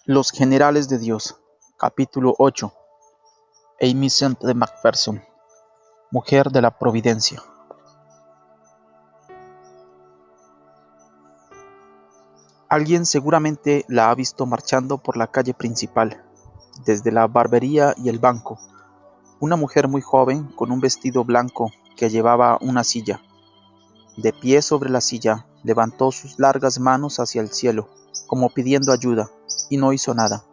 Los generales de Dios, capítulo 8. Aimee Semple McPherson, mujer de la providencia. Alguien seguramente la ha visto marchando por la calle principal, desde la barbería y el banco. Una mujer muy joven con un vestido blanco que llevaba una silla. De pie sobre la silla, levantó sus largas manos hacia el cielo, como pidiendo ayuda, y no hizo nada.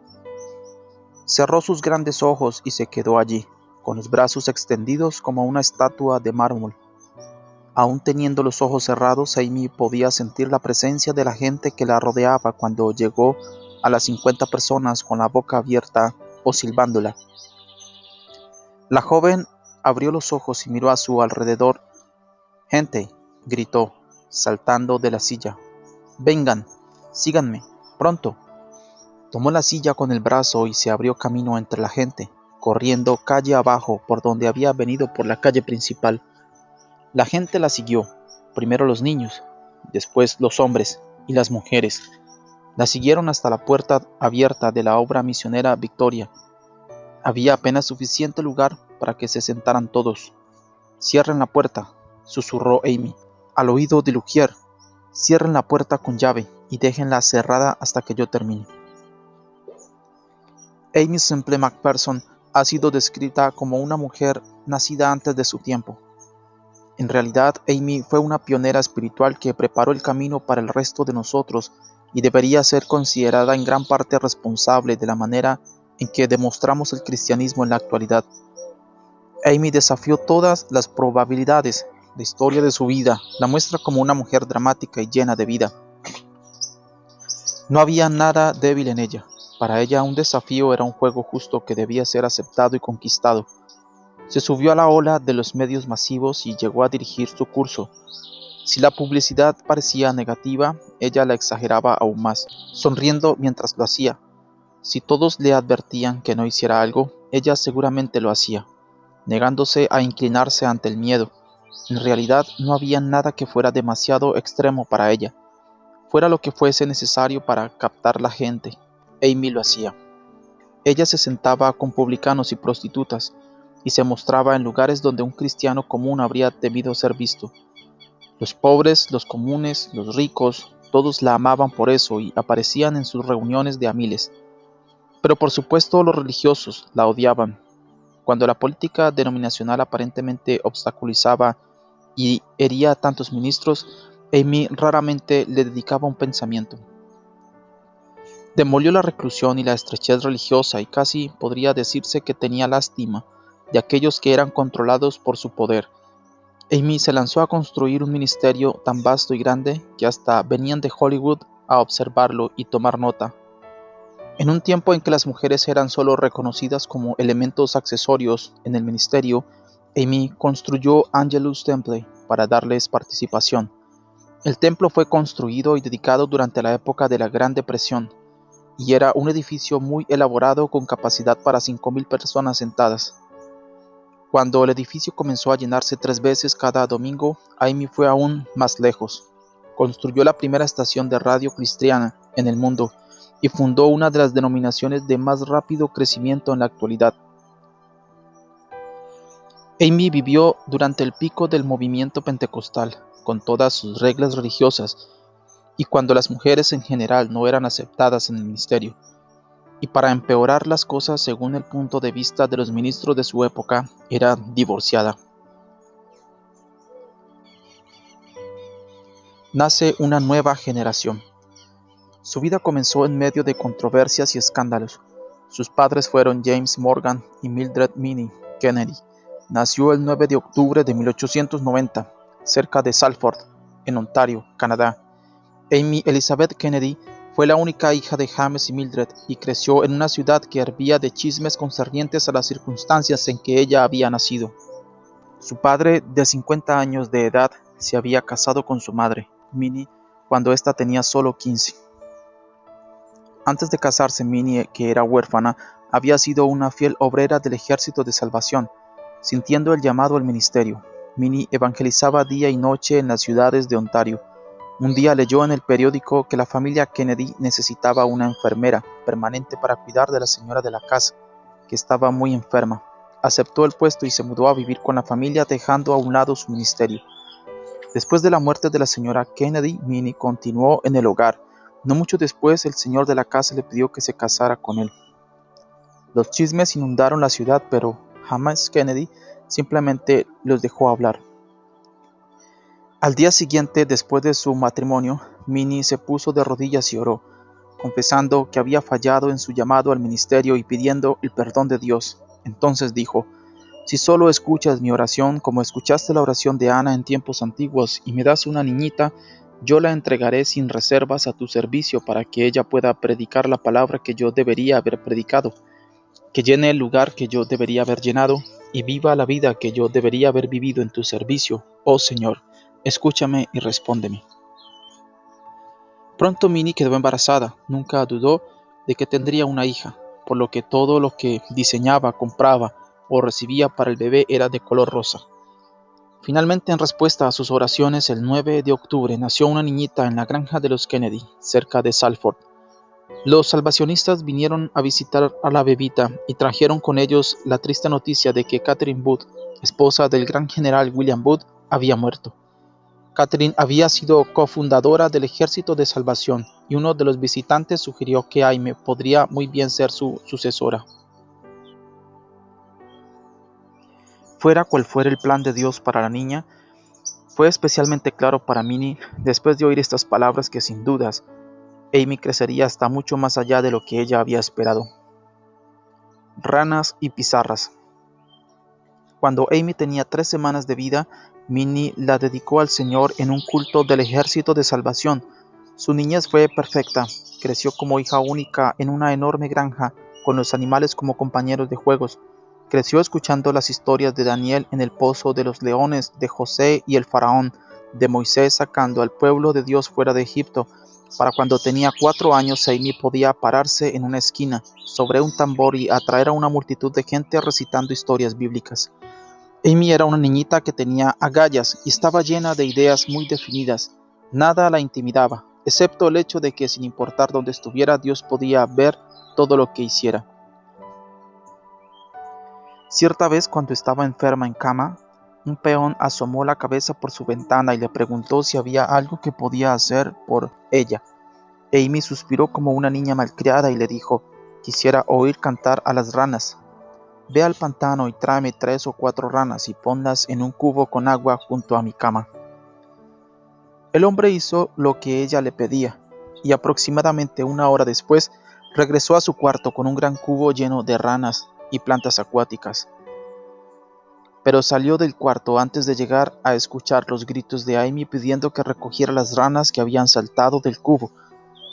Cerró sus grandes ojos y se quedó allí, con los brazos extendidos como una estatua de mármol. Aún teniendo los ojos cerrados, Aimee podía sentir la presencia de la gente que la rodeaba cuando llegó a las 50 personas con la boca abierta o silbándola. La joven abrió los ojos y miró a su alrededor. «Gente», gritó, saltando de la silla. «Vengan, síganme, pronto». Tomó la silla con el brazo y se abrió camino entre la gente, corriendo calle abajo por donde había venido por la calle principal. La gente la siguió, primero los niños, después los hombres y las mujeres. La siguieron hasta la puerta abierta de la obra misionera Victoria. Había apenas suficiente lugar para que se sentaran todos. «Cierren la puerta», susurró Aimee al oído de Lugier. «Cierren la puerta con llave y déjenla cerrada hasta que yo termine». Aimee Semple McPherson ha sido descrita como una mujer nacida antes de su tiempo. En realidad, Aimee fue una pionera espiritual que preparó el camino para el resto de nosotros y debería ser considerada en gran parte responsable de la manera en que demostramos el cristianismo en la actualidad. Aimee desafió todas las probabilidades. La historia de su vida la muestra como una mujer dramática y llena de vida. No había nada débil en ella. Para ella, un desafío era un juego justo que debía ser aceptado y conquistado. Se subió a la ola de los medios masivos y llegó a dirigir su curso. Si la publicidad parecía negativa, ella la exageraba aún más, sonriendo mientras lo hacía. Si todos le advertían que no hiciera algo, ella seguramente lo hacía, negándose a inclinarse ante el miedo. En realidad, no había nada que fuera demasiado extremo para ella. Fuera lo que fuese necesario para captar la gente, Aimee lo hacía. Ella se sentaba con publicanos y prostitutas, y se mostraba en lugares donde un cristiano común habría temido ser visto. Los pobres, los comunes, los ricos, todos la amaban por eso y aparecían en sus reuniones de a miles. Pero por supuesto los religiosos la odiaban. Cuando la política denominacional aparentemente obstaculizaba y hería a tantos ministros, Aimee raramente le dedicaba un pensamiento. Demolió la reclusión y la estrechez religiosa y casi podría decirse que tenía lástima de aquellos que eran controlados por su poder. Aimee se lanzó a construir un ministerio tan vasto y grande que hasta venían de Hollywood a observarlo y tomar nota. En un tiempo en que las mujeres eran solo reconocidas como elementos accesorios en el ministerio, Aimee construyó Angelus Temple para darles participación. El templo fue construido y dedicado durante la época de la Gran Depresión, y era un edificio muy elaborado con capacidad para 5,000 personas sentadas. Cuando el edificio comenzó a llenarse 3 veces cada domingo, Aimee fue aún más lejos. Construyó la primera estación de radio cristiana en el mundo y fundó una de las denominaciones de más rápido crecimiento en la actualidad. Aimee vivió durante el pico del movimiento pentecostal, con todas sus reglas religiosas, y cuando las mujeres en general no eran aceptadas en el ministerio. Y para empeorar las cosas según el punto de vista de los ministros de su época, era divorciada. Nace una nueva generación. Su vida comenzó en medio de controversias y escándalos. Sus padres fueron James Morgan y Mildred Minnie Kennedy. Nació el 9 de octubre de 1890, cerca de Salford, en Ontario, Canadá. Aimee Elizabeth Kennedy fue la única hija de James y Mildred y creció en una ciudad que hervía de chismes concernientes a las circunstancias en que ella había nacido. Su padre, de 50 años de edad, se había casado con su madre, Minnie, cuando ésta tenía solo 15. Antes de casarse, Minnie, que era huérfana, había sido una fiel obrera del Ejército de Salvación. Sintiendo el llamado al ministerio, Minnie evangelizaba día y noche en las ciudades de Ontario. Un día leyó en el periódico que la familia Kennedy necesitaba una enfermera permanente para cuidar de la señora de la casa, que estaba muy enferma. Aceptó el puesto y se mudó a vivir con la familia, dejando a un lado su ministerio. Después de la muerte de la señora Kennedy, Minnie continuó en el hogar. No mucho después, el señor de la casa le pidió que se casara con él. Los chismes inundaron la ciudad, pero jamás Kennedy simplemente los dejó hablar. Al día siguiente, después de su matrimonio, Minnie se puso de rodillas y oró, confesando que había fallado en su llamado al ministerio y pidiendo el perdón de Dios. Entonces dijo: si solo escuchas mi oración como escuchaste la oración de Ana en tiempos antiguos y me das una niñita, yo la entregaré sin reservas a tu servicio para que ella pueda predicar la palabra que yo debería haber predicado, que llene el lugar que yo debería haber llenado y viva la vida que yo debería haber vivido en tu servicio. Oh Señor, escúchame y respóndeme. Pronto Minnie quedó embarazada. Nunca dudó de que tendría una hija, por lo que todo lo que diseñaba, compraba o recibía para el bebé era de color rosa. Finalmente, en respuesta a sus oraciones, el 9 de octubre nació una niñita en la granja de los Kennedy, cerca de Salford. Los salvacionistas vinieron a visitar a la bebita y trajeron con ellos la triste noticia de que Catherine Booth, esposa del gran general William Booth, había muerto. Catherine había sido cofundadora del Ejército de Salvación y uno de los visitantes sugirió que Aimee podría muy bien ser su sucesora. Fuera cual fuera el plan de Dios para la niña, fue especialmente claro para Minnie después de oír estas palabras que sin dudas Aimee crecería hasta mucho más allá de lo que ella había esperado. Ranas y pizarras. Cuando Aimee tenía 3 semanas de vida, Minnie la dedicó al Señor en un culto del Ejército de Salvación. Su niñez fue perfecta. Creció como hija única en una enorme granja, con los animales como compañeros de juegos. Creció escuchando las historias de Daniel en el pozo de los leones, de José y el faraón, de Moisés sacando al pueblo de Dios fuera de Egipto. Para cuando tenía 4 años, Aimee podía pararse en una esquina, sobre un tambor y atraer a una multitud de gente recitando historias bíblicas. Aimee era una niñita que tenía agallas y estaba llena de ideas muy definidas. Nada la intimidaba, excepto el hecho de que sin importar dónde estuviera, Dios podía ver todo lo que hiciera. Cierta vez, cuando estaba enferma en cama, un peón asomó la cabeza por su ventana y le preguntó si había algo que podía hacer por ella. Aimee suspiró como una niña malcriada y le dijo: quisiera oír cantar a las ranas. Ve al pantano y tráeme 3 o 4 ranas y ponlas en un cubo con agua junto a mi cama. El hombre hizo lo que ella le pedía, y aproximadamente 1 hora después regresó a su cuarto con un gran cubo lleno de ranas y plantas acuáticas. Pero salió del cuarto antes de llegar a escuchar los gritos de Aimee pidiendo que recogiera las ranas que habían saltado del cubo,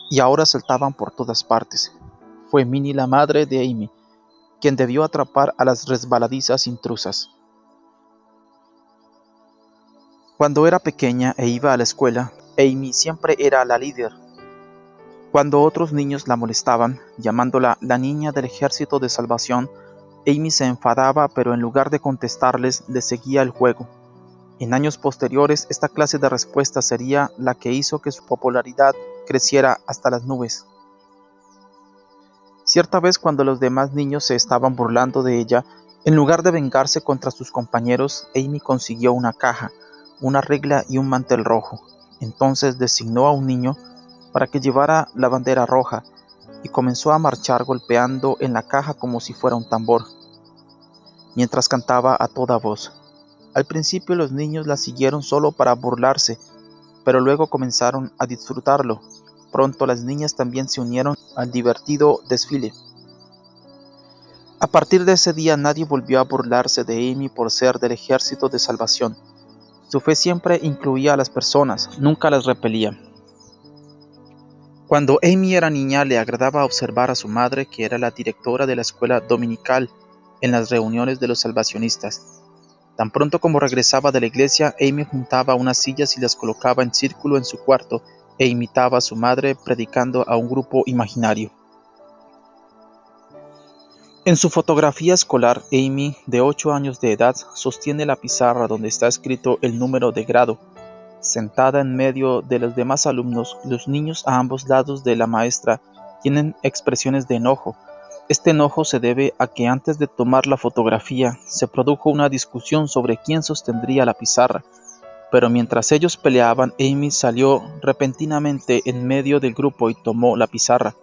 y ahora saltaban por todas partes. Fue Minnie, la madre de Aimee, quien debió atrapar a las resbaladizas intrusas. Cuando era pequeña e iba a la escuela, Aimee siempre era la líder. Cuando otros niños la molestaban, llamándola la niña del Ejército de Salvación, Aimee se enfadaba, pero en lugar de contestarles, le seguía el juego. En años posteriores, esta clase de respuesta sería la que hizo que su popularidad creciera hasta las nubes. Cierta vez, cuando los demás niños se estaban burlando de ella, en lugar de vengarse contra sus compañeros, Aimee consiguió una caja, una regla y un mantel rojo. Entonces designó a un niño para que llevara la bandera roja y comenzó a marchar golpeando en la caja como si fuera un tambor, mientras cantaba a toda voz. Al principio los niños la siguieron solo para burlarse, pero luego comenzaron a disfrutarlo. Pronto las niñas también se unieron al divertido desfile. A partir de ese día nadie volvió a burlarse de Aimee por ser del Ejército de Salvación. Su fe siempre incluía a las personas, nunca las repelía. Cuando Aimee era niña, le agradaba observar a su madre, que era la directora de la escuela dominical, en las reuniones de los salvacionistas. Tan pronto como regresaba de la iglesia, Aimee juntaba unas sillas y las colocaba en círculo en su cuarto e imitaba a su madre predicando a un grupo imaginario. En su fotografía escolar, Aimee, de 8 años de edad, sostiene la pizarra donde está escrito el número de grado. Sentada en medio de los demás alumnos, los niños a ambos lados de la maestra tienen expresiones de enojo. Este enojo se debe a que antes de tomar la fotografía se produjo una discusión sobre quién sostendría la pizarra, pero mientras ellos peleaban, Amy salió repentinamente en medio del grupo y tomó la pizarra.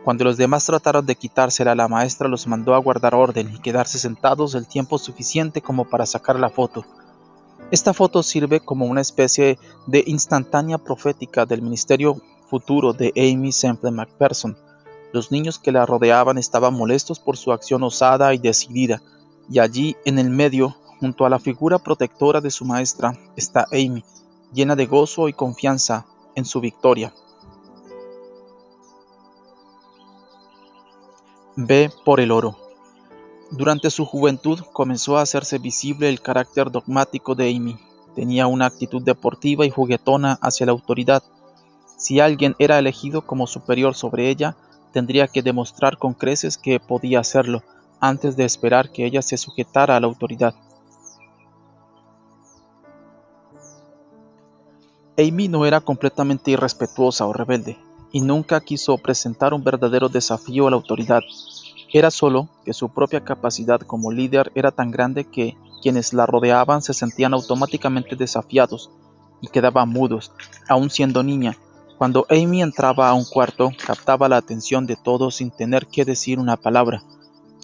Cuando los demás trataron de quitársela, la maestra los mandó a guardar orden y quedarse sentados el tiempo suficiente como para sacar la foto. Esta foto sirve como una especie de instantánea profética del ministerio futuro de Aimee Semple McPherson. Los niños que la rodeaban estaban molestos por su acción osada y decidida, y allí en el medio, junto a la figura protectora de su maestra, está Amy, llena de gozo y confianza en su victoria. Ve por el oro. Durante su juventud comenzó a hacerse visible el carácter dogmático de Amy. Tenía una actitud deportiva y juguetona hacia la autoridad. Si alguien era elegido como superior sobre ella, tendría que demostrar con creces que podía hacerlo, antes de esperar que ella se sujetara a la autoridad. Amy no era completamente irrespetuosa o rebelde, y nunca quiso presentar un verdadero desafío a la autoridad. Era solo que su propia capacidad como líder era tan grande que quienes la rodeaban se sentían automáticamente desafiados y quedaban mudos, aun siendo niña. Cuando Amy entraba a un cuarto, captaba la atención de todos sin tener que decir una palabra.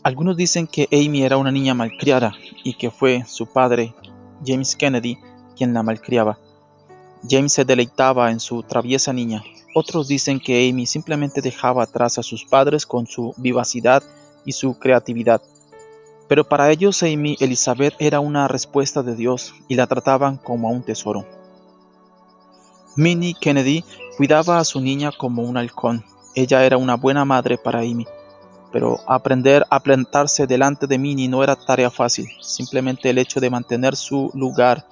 Algunos dicen que Amy era una niña malcriada y que fue su padre, James Kennedy, quien la malcriaba. James se deleitaba en su traviesa niña. Otros dicen que Amy simplemente dejaba atrás a sus padres con su vivacidad y su creatividad. Pero para ellos Amy Elizabeth era una respuesta de Dios y la trataban como a un tesoro. Minnie Kennedy cuidaba a su niña como un halcón. Ella era una buena madre para Amy, pero aprender a plantarse delante de Minnie no era tarea fácil. Simplemente el hecho de mantener su lugar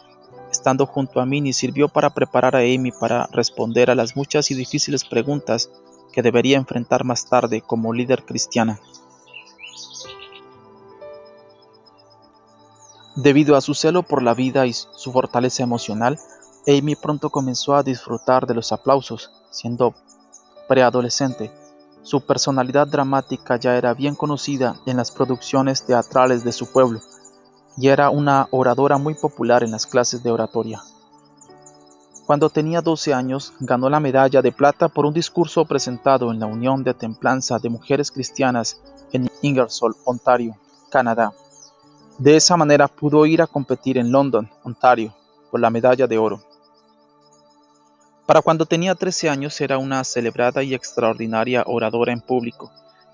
estando junto a Minnie sirvió para preparar a Amy para responder a las muchas y difíciles preguntas que debería enfrentar más tarde como líder cristiana. Debido a su celo por la vida y su fortaleza emocional, Amy pronto comenzó a disfrutar de los aplausos. Siendo preadolescente, su personalidad dramática ya era bien conocida en las producciones teatrales de su pueblo, y era una oradora muy popular en las clases de oratoria. Cuando tenía 12 años, ganó la medalla de plata por un discurso presentado en la Unión de Templanza de Mujeres Cristianas en Ingersoll, Ontario, Canadá. De esa manera pudo ir a competir en London, Ontario, por la medalla de oro. Para cuando tenía 13 años era una celebrada y extraordinaria oradora en público.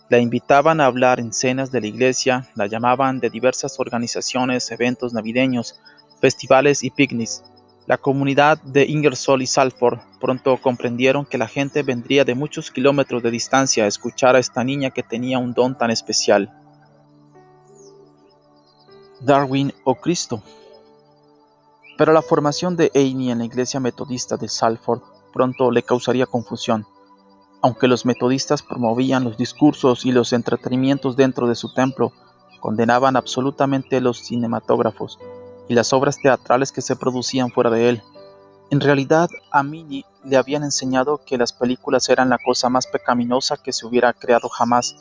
La invitaban a hablar en cenas de la iglesia, la llamaban de diversas organizaciones, eventos navideños, festivales y picnics. La comunidad de Ingersoll y Salford pronto comprendieron que la gente vendría de muchos kilómetros de distancia a escuchar a esta niña que tenía un don tan especial. Darwin o Cristo. Pero la formación de Amy en la iglesia metodista de Salford pronto le causaría confusión. Aunque los metodistas promovían los discursos y los entretenimientos dentro de su templo, condenaban absolutamente los cinematógrafos y las obras teatrales que se producían fuera de él. En realidad, a Minnie le habían enseñado que las películas eran la cosa más pecaminosa que se hubiera creado jamás.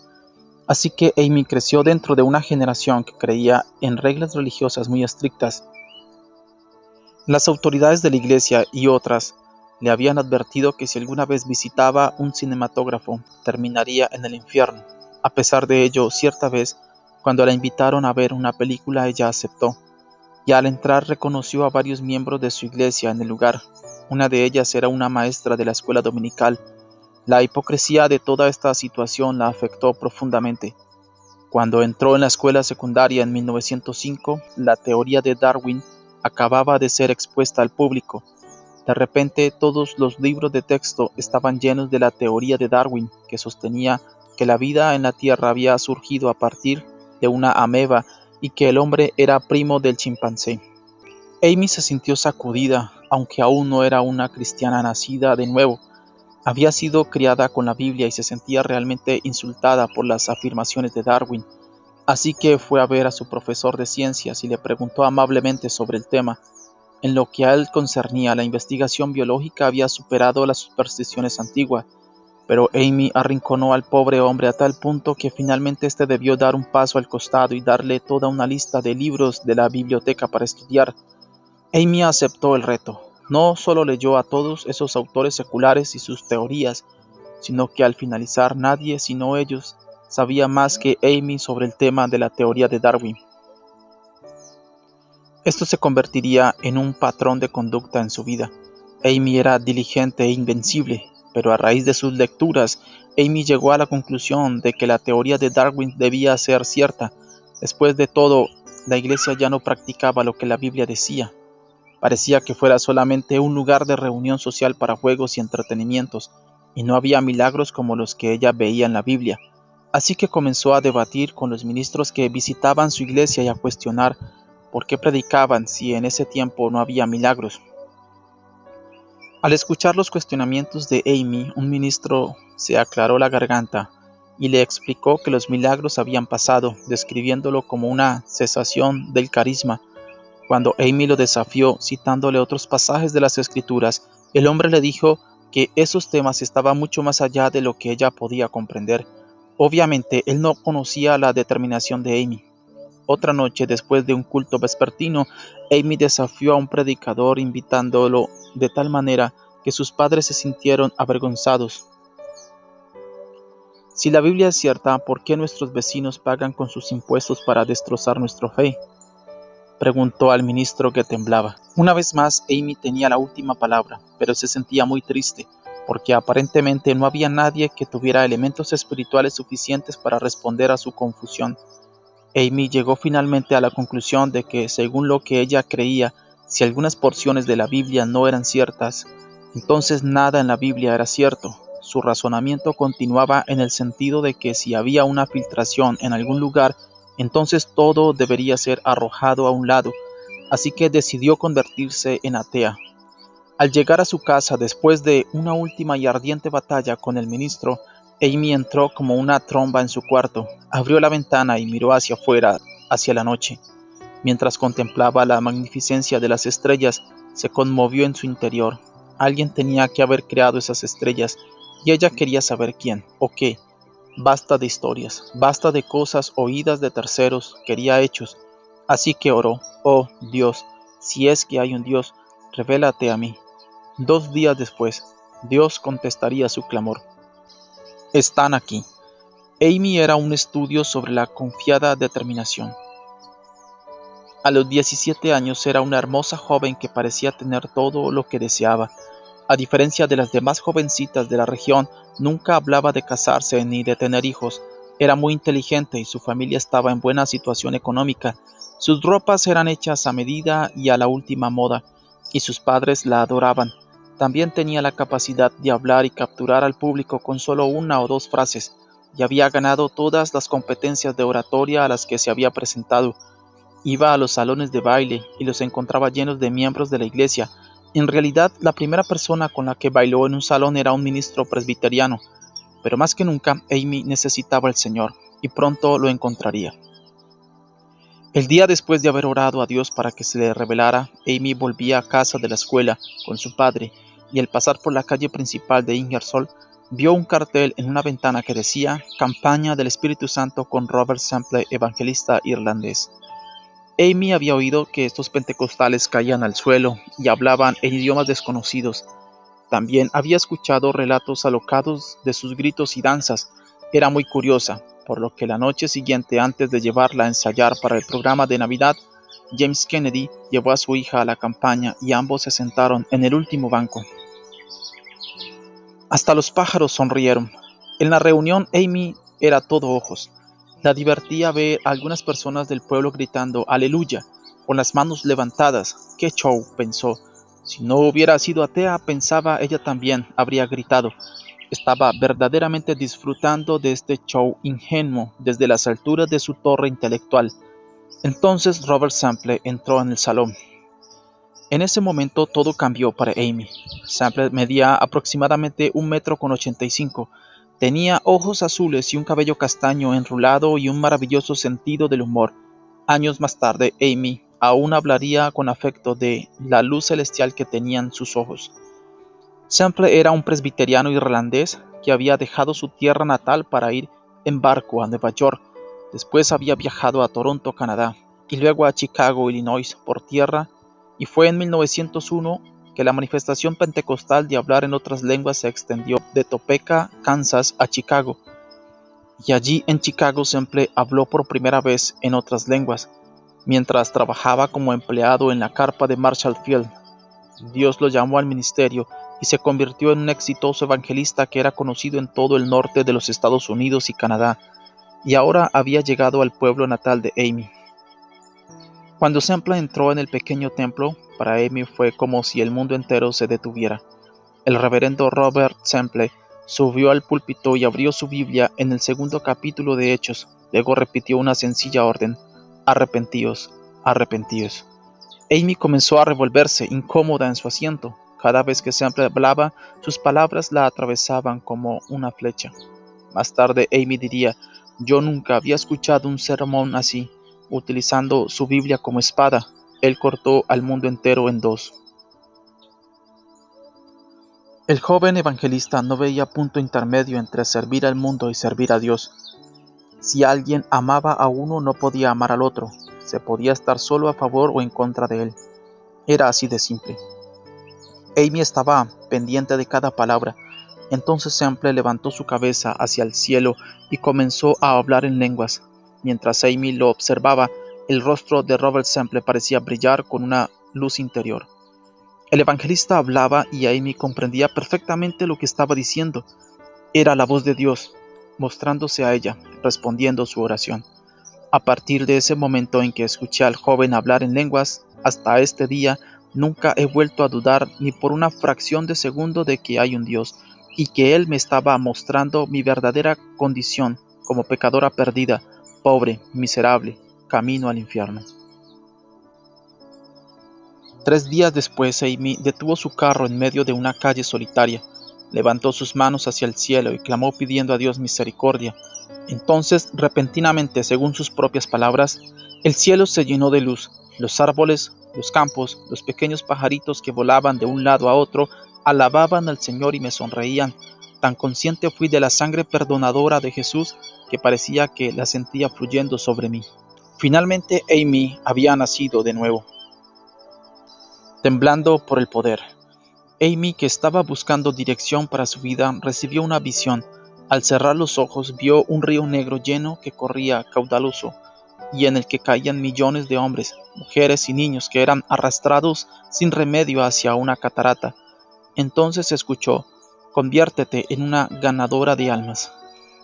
Así que Amy creció dentro de una generación que creía en reglas religiosas muy estrictas. Las autoridades de la iglesia y otras le habían advertido que si alguna vez visitaba un cinematógrafo, terminaría en el infierno. A pesar de ello, cierta vez, cuando la invitaron a ver una película, ella aceptó, y al entrar reconoció a varios miembros de su iglesia en el lugar. Una de ellas era una maestra de la escuela dominical. La hipocresía de toda esta situación la afectó profundamente. Cuando entró en la escuela secundaria en 1905, la teoría de Darwin acababa de ser expuesta al público. De repente, todos los libros de texto estaban llenos de la teoría de Darwin, que sostenía que la vida en la Tierra había surgido a partir de una ameba y que el hombre era primo del chimpancé. Amy se sintió sacudida, aunque aún no era una cristiana nacida de nuevo. Había sido criada con la Biblia y se sentía realmente insultada por las afirmaciones de Darwin. Así que fue a ver a su profesor de ciencias y le preguntó amablemente sobre el tema. En lo que a él concernía, la investigación biológica había superado las supersticiones antiguas, pero Amy arrinconó al pobre hombre a tal punto que finalmente éste debió dar un paso al costado y darle toda una lista de libros de la biblioteca para estudiar. Amy aceptó el reto. No solo leyó a todos esos autores seculares y sus teorías, sino que al finalizar nadie sino ellos sabía más que Amy sobre el tema de la teoría de Darwin. Esto se convertiría en un patrón de conducta en su vida. Amy era diligente e invencible, pero a raíz de sus lecturas, Amy llegó a la conclusión de que la teoría de Darwin debía ser cierta. Después de todo, la iglesia ya no practicaba lo que la Biblia decía. Parecía que fuera solamente un lugar de reunión social para juegos y entretenimientos, y no había milagros como los que ella veía en la Biblia. Así que comenzó a debatir con los ministros que visitaban su iglesia y a cuestionar por qué predicaban si en ese tiempo no había milagros. Al escuchar los cuestionamientos de Amy, un ministro se aclaró la garganta y le explicó que los milagros habían pasado, describiéndolo como una cesación del carisma. Cuando Amy lo desafió, citándole otros pasajes de las Escrituras, el hombre le dijo que esos temas estaban mucho más allá de lo que ella podía comprender. Obviamente, él no conocía la determinación de Amy. Otra noche, después de un culto vespertino, Amy desafió a un predicador invitándolo de tal manera que sus padres se sintieron avergonzados. Si la Biblia es cierta, ¿por qué nuestros vecinos pagan con sus impuestos para destrozar nuestra fe?, preguntó al ministro que temblaba. Una vez más, Amy tenía la última palabra, pero se sentía muy triste, porque aparentemente no había nadie que tuviera elementos espirituales suficientes para responder a su confusión. Amy llegó finalmente a la conclusión de que, según lo que ella creía, si algunas porciones de la Biblia no eran ciertas, entonces nada en la Biblia era cierto. Su razonamiento continuaba en el sentido de que si había una filtración en algún lugar, entonces todo debería ser arrojado a un lado, así que decidió convertirse en atea. Al llegar a su casa después de una última y ardiente batalla con el ministro, Amy entró como una tromba en su cuarto, abrió la ventana y miró hacia afuera, hacia la noche. Mientras contemplaba la magnificencia de las estrellas, se conmovió en su interior. Alguien tenía que haber creado esas estrellas, y ella quería saber quién o qué. Basta de historias, basta de cosas oídas de terceros, quería hechos. Así que oró: oh Dios, si es que hay un Dios, revélate a mí. 2 días después, Dios contestaría su clamor. Están aquí. Amy era un estudio sobre la confiada determinación. A los 17 años era una hermosa joven que parecía tener todo lo que deseaba. A diferencia de las demás jovencitas de la región, nunca hablaba de casarse ni de tener hijos. Era muy inteligente y su familia estaba en buena situación económica. Sus ropas eran hechas a medida y a la última moda, y sus padres la adoraban. También tenía la capacidad de hablar y capturar al público con solo una o dos frases, y había ganado todas las competencias de oratoria a las que se había presentado. Iba a los salones de baile y los encontraba llenos de miembros de la iglesia. En realidad, la primera persona con la que bailó en un salón era un ministro presbiteriano, pero más que nunca, Amy necesitaba al Señor, y pronto lo encontraría. El día después de haber orado a Dios para que se le revelara, Amy volvía a casa de la escuela con su padre, y al pasar por la calle principal de Ingersoll, vio un cartel en una ventana que decía «Campaña del Espíritu Santo con Robert Semple, evangelista irlandés». Amy había oído que estos pentecostales caían al suelo y hablaban en idiomas desconocidos. También había escuchado relatos alocados de sus gritos y danzas. Era muy curiosa, por lo que la noche siguiente, antes de llevarla a ensayar para el programa de Navidad, James Kennedy llevó a su hija a la campaña y ambos se sentaron en el último banco. Hasta los pájaros sonrieron. En la reunión, Amy era todo ojos. La divertía ver a algunas personas del pueblo gritando «Aleluya», con las manos levantadas. «¡Qué show!», pensó. Si no hubiera sido atea, pensaba ella también, habría gritado. Estaba verdaderamente disfrutando de este show ingenuo desde las alturas de su torre intelectual. Entonces Robert Sample entró en el salón. En ese momento todo cambió para Amy. Sample medía aproximadamente 1,85 m. Tenía ojos azules y un cabello castaño enrulado y un maravilloso sentido del humor. Años más tarde, Amy Aún hablaría con afecto de la luz celestial que tenían sus ojos. Semple era un presbiteriano irlandés que había dejado su tierra natal para ir en barco a Nueva York. Después había viajado a Toronto, Canadá, y luego a Chicago, Illinois, por tierra, y fue en 1901 que la manifestación pentecostal de hablar en otras lenguas se extendió de Topeka, Kansas, a Chicago. Y allí en Chicago Semple habló por primera vez en otras lenguas, mientras trabajaba como empleado en la carpa de Marshall Field. Dios lo llamó al ministerio y se convirtió en un exitoso evangelista que era conocido en todo el norte de los Estados Unidos y Canadá, y ahora había llegado al pueblo natal de Amy. Cuando Semple entró en el pequeño templo, para Amy fue como si el mundo entero se detuviera. El reverendo Robert Semple subió al púlpito y abrió su Biblia en el segundo capítulo de Hechos. Luego repitió una sencilla orden: arrepentíos, arrepentíos. Amy comenzó a revolverse, incómoda en su asiento. Cada vez que Semple hablaba, sus palabras la atravesaban como una flecha. Más tarde Amy diría: yo nunca había escuchado un sermón así. Utilizando su Biblia como espada, él cortó al mundo entero en dos. El joven evangelista no veía punto intermedio entre servir al mundo y servir a Dios. Si alguien amaba a uno, no podía amar al otro. Se podía estar solo a favor o en contra de él. Era así de simple. Amy estaba pendiente de cada palabra. Entonces Semple levantó su cabeza hacia el cielo y comenzó a hablar en lenguas. Mientras Amy lo observaba, el rostro de Robert Semple parecía brillar con una luz interior. El evangelista hablaba y Amy comprendía perfectamente lo que estaba diciendo. Era la voz de Dios, mostrándose a ella, respondiendo su oración. A partir de ese momento en que escuché al joven hablar en lenguas, hasta este día, nunca he vuelto a dudar ni por una fracción de segundo de que hay un Dios, y que Él me estaba mostrando mi verdadera condición como pecadora perdida, pobre, miserable, camino al infierno. 3 días después, Amy detuvo su carro en medio de una calle solitaria, levantó sus manos hacia el cielo y clamó pidiendo a Dios misericordia. Entonces, repentinamente, según sus propias palabras, el cielo se llenó de luz. Los árboles, los campos, los pequeños pajaritos que volaban de un lado a otro, alababan al Señor y me sonreían. Tan consciente fui de la sangre perdonadora de Jesús que parecía que la sentía fluyendo sobre mí. Finalmente, Amy había nacido de nuevo, temblando por el poder. Amy, que estaba buscando dirección para su vida, recibió una visión. Al cerrar los ojos, vio un río negro lleno que corría caudaloso y en el que caían millones de hombres, mujeres y niños que eran arrastrados sin remedio hacia una catarata. Entonces escuchó: conviértete en una ganadora de almas.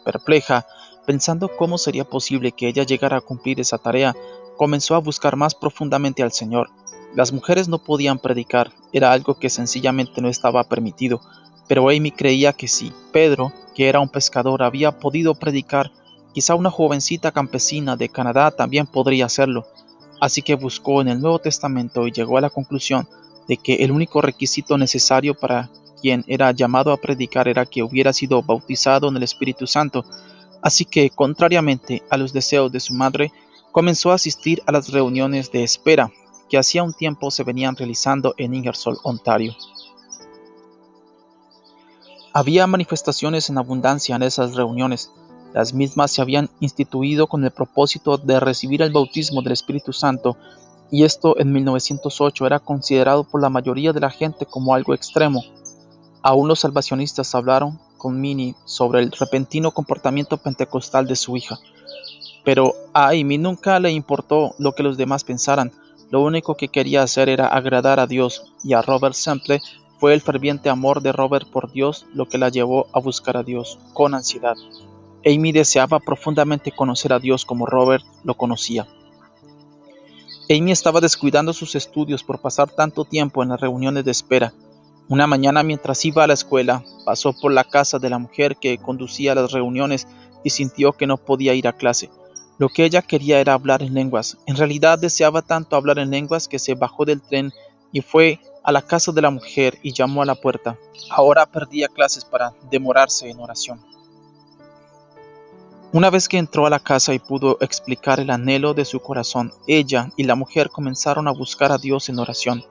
Perpleja, pensando cómo sería posible que ella llegara a cumplir esa tarea, comenzó a buscar más profundamente al Señor. Las mujeres no podían predicar, era algo que sencillamente no estaba permitido, pero Amy creía que si Pedro, que era un pescador, había podido predicar, quizá una jovencita campesina de Canadá también podría hacerlo. Así que buscó en el Nuevo Testamento y llegó a la conclusión de que el único requisito necesario para quien era llamado a predicar era que hubiera sido bautizado en el Espíritu Santo. Así que, contrariamente a los deseos de su madre, comenzó a asistir a las reuniones de espera que hacía un tiempo se venían realizando en Ingersoll, Ontario. Había manifestaciones en abundancia en esas reuniones. Las mismas se habían instituido con el propósito de recibir el bautismo del Espíritu Santo, y esto en 1908 era considerado por la mayoría de la gente como algo extremo. Aún los salvacionistas hablaron con Minnie sobre el repentino comportamiento pentecostal de su hija. Pero a Amy nunca le importó lo que los demás pensaran. Lo único que quería hacer era agradar a Dios, y a Robert Semple fue el ferviente amor de Robert por Dios lo que la llevó a buscar a Dios con ansiedad. Amy deseaba profundamente conocer a Dios como Robert lo conocía. Amy estaba descuidando sus estudios por pasar tanto tiempo en las reuniones de espera. Una mañana, mientras iba a la escuela, pasó por la casa de la mujer que conducía las reuniones y sintió que no podía ir a clase. Lo que ella quería era hablar en lenguas. En realidad deseaba tanto hablar en lenguas que se bajó del tren y fue a la casa de la mujer y llamó a la puerta. Ahora perdía clases para demorarse en oración. Una vez que entró a la casa y pudo explicar el anhelo de su corazón, ella y la mujer comenzaron a buscar a Dios en oración.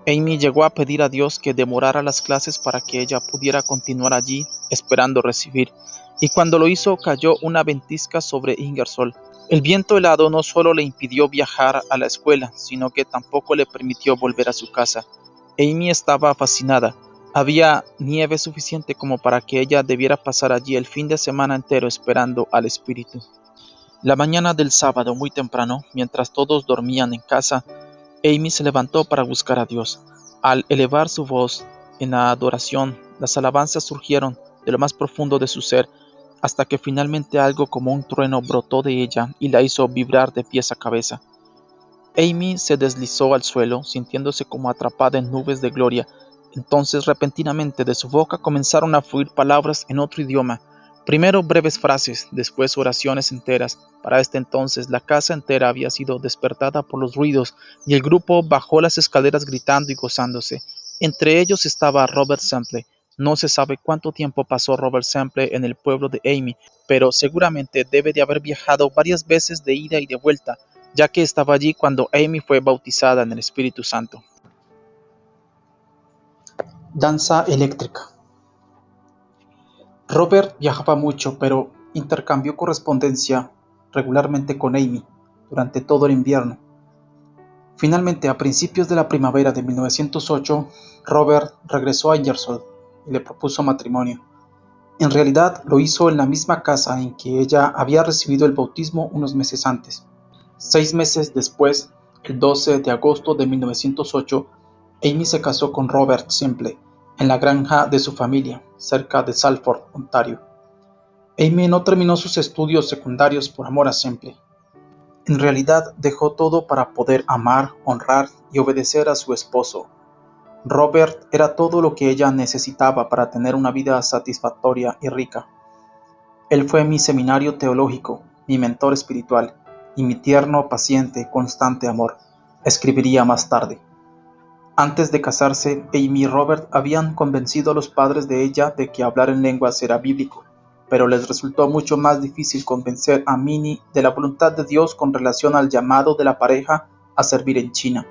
Amy llegó a pedir a Dios que demorara las clases para que ella pudiera continuar allí esperando recibir, y cuando lo hizo cayó una ventisca sobre Ingersoll. El viento helado no solo le impidió viajar a la escuela, sino que tampoco le permitió volver a su casa. Amy estaba fascinada. Había nieve suficiente como para que ella debiera pasar allí el fin de semana entero esperando al espíritu. La mañana del sábado, muy temprano, mientras todos dormían en casa, Amy se levantó para buscar a Dios. Al elevar su voz en la adoración, las alabanzas surgieron de lo más profundo de su ser, hasta que finalmente algo como un trueno brotó de ella y la hizo vibrar de pies a cabeza. Amy se deslizó al suelo, sintiéndose como atrapada en nubes de gloria. Entonces, repentinamente, de su boca comenzaron a fluir palabras en otro idioma. Primero breves frases, después oraciones enteras. Para este entonces, la casa entera había sido despertada por los ruidos, y el grupo bajó las escaleras gritando y gozándose. Entre ellos estaba Robert Semple. No se sabe cuánto tiempo pasó Robert Semple en el pueblo de Amy, pero seguramente debe de haber viajado varias veces de ida y de vuelta, ya que estaba allí cuando Amy fue bautizada en el Espíritu Santo. Danza eléctrica. Robert viajaba mucho, pero intercambió correspondencia regularmente con Amy durante todo el invierno. Finalmente, a principios de la primavera de 1908, Robert regresó a Ingersoll y le propuso matrimonio. En realidad, lo hizo en la misma casa en que ella había recibido el bautismo unos meses antes. 6 meses después, el 12 de agosto de 1908, Amy se casó con Robert Semple en la granja de su familia, cerca de Salford, Ontario. Amy no terminó sus estudios secundarios por amor a Semple. En realidad dejó todo para poder amar, honrar y obedecer a su esposo. Robert era todo lo que ella necesitaba para tener una vida satisfactoria y rica. Él fue mi seminario teológico, mi mentor espiritual y mi tierno, paciente, constante amor, escribiría más tarde. Antes de casarse, Amy y Robert habían convencido a los padres de ella de que hablar en lenguas era bíblico, pero les resultó mucho más difícil convencer a Minnie de la voluntad de Dios con relación al llamado de la pareja a servir en China.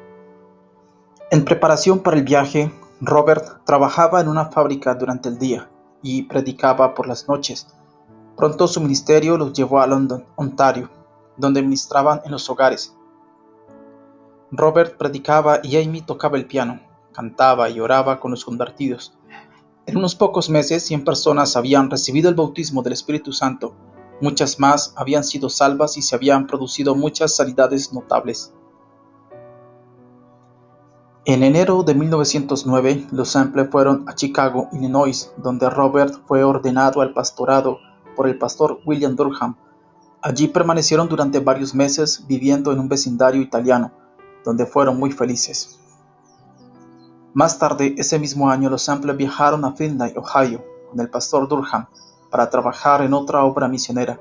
En preparación para el viaje, Robert trabajaba en una fábrica durante el día y predicaba por las noches. Pronto su ministerio los llevó a London, Ontario, donde ministraban en los hogares. Robert predicaba y Amy tocaba el piano, cantaba y oraba con los convertidos. En unos pocos meses, 100 personas habían recibido el bautismo del Espíritu Santo, muchas más habían sido salvas y se habían producido muchas sanidades notables. En enero de 1909, los Semple fueron a Chicago, Illinois, donde Robert fue ordenado al pastorado por el pastor William Durham. Allí permanecieron durante varios meses viviendo en un vecindario italiano, donde fueron muy felices. Más tarde, ese mismo año, los Semple viajaron a Findlay, Ohio, con el pastor Durham, para trabajar en otra obra misionera.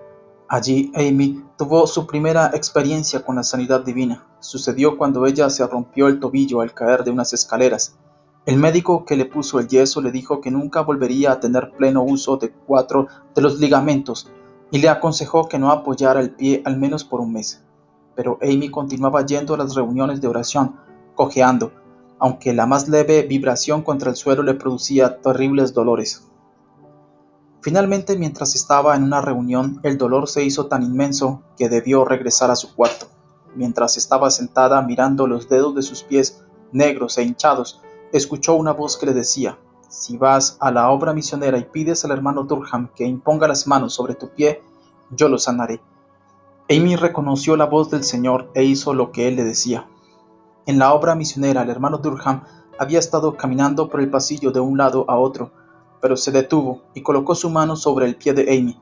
Allí, Amy tuvo su primera experiencia con la sanidad divina. Sucedió cuando ella se rompió el tobillo al caer de unas escaleras. El médico que le puso el yeso le dijo que nunca volvería a tener pleno uso de 4 de los ligamentos y le aconsejó que no apoyara el pie al menos por un mes. Pero Amy continuaba yendo a las reuniones de oración, cojeando, aunque la más leve vibración contra el suelo le producía terribles dolores. Finalmente, mientras estaba en una reunión, el dolor se hizo tan inmenso que debió regresar a su cuarto. Mientras estaba sentada mirando los dedos de sus pies negros e hinchados, escuchó una voz que le decía: «Si vas a la obra misionera y pides al hermano Durham que imponga las manos sobre tu pie, yo lo sanaré». Amy reconoció la voz del Señor e hizo lo que él le decía. En la obra misionera, el hermano Durham había estado caminando por el pasillo de un lado a otro, pero se detuvo y colocó su mano sobre el pie de Amy.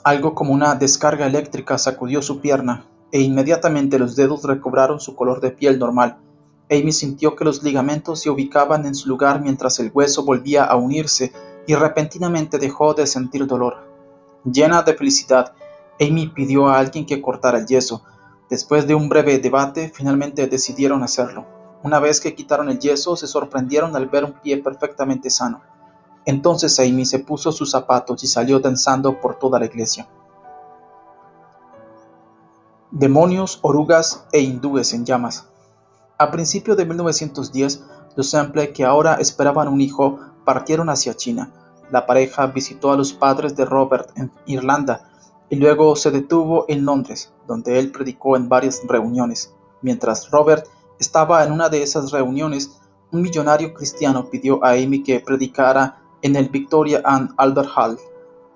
Algo como una descarga eléctrica sacudió su pierna, e inmediatamente los dedos recobraron su color de piel normal. Amy sintió que los ligamentos se ubicaban en su lugar mientras el hueso volvía a unirse y repentinamente dejó de sentir dolor. Llena de felicidad, Amy pidió a alguien que cortara el yeso. Después de un breve debate, finalmente decidieron hacerlo. Una vez que quitaron el yeso, se sorprendieron al ver un pie perfectamente sano. Entonces Amy se puso sus zapatos y salió danzando por toda la iglesia. Demonios, orugas e hindúes en llamas. A principios de 1910, los Semple, que ahora esperaban un hijo, partieron hacia China. La pareja visitó a los padres de Robert en Irlanda y luego se detuvo en Londres, donde él predicó en varias reuniones. Mientras Robert estaba en una de esas reuniones, un millonario cristiano pidió a Amy que predicara en el Victoria and Albert Hall.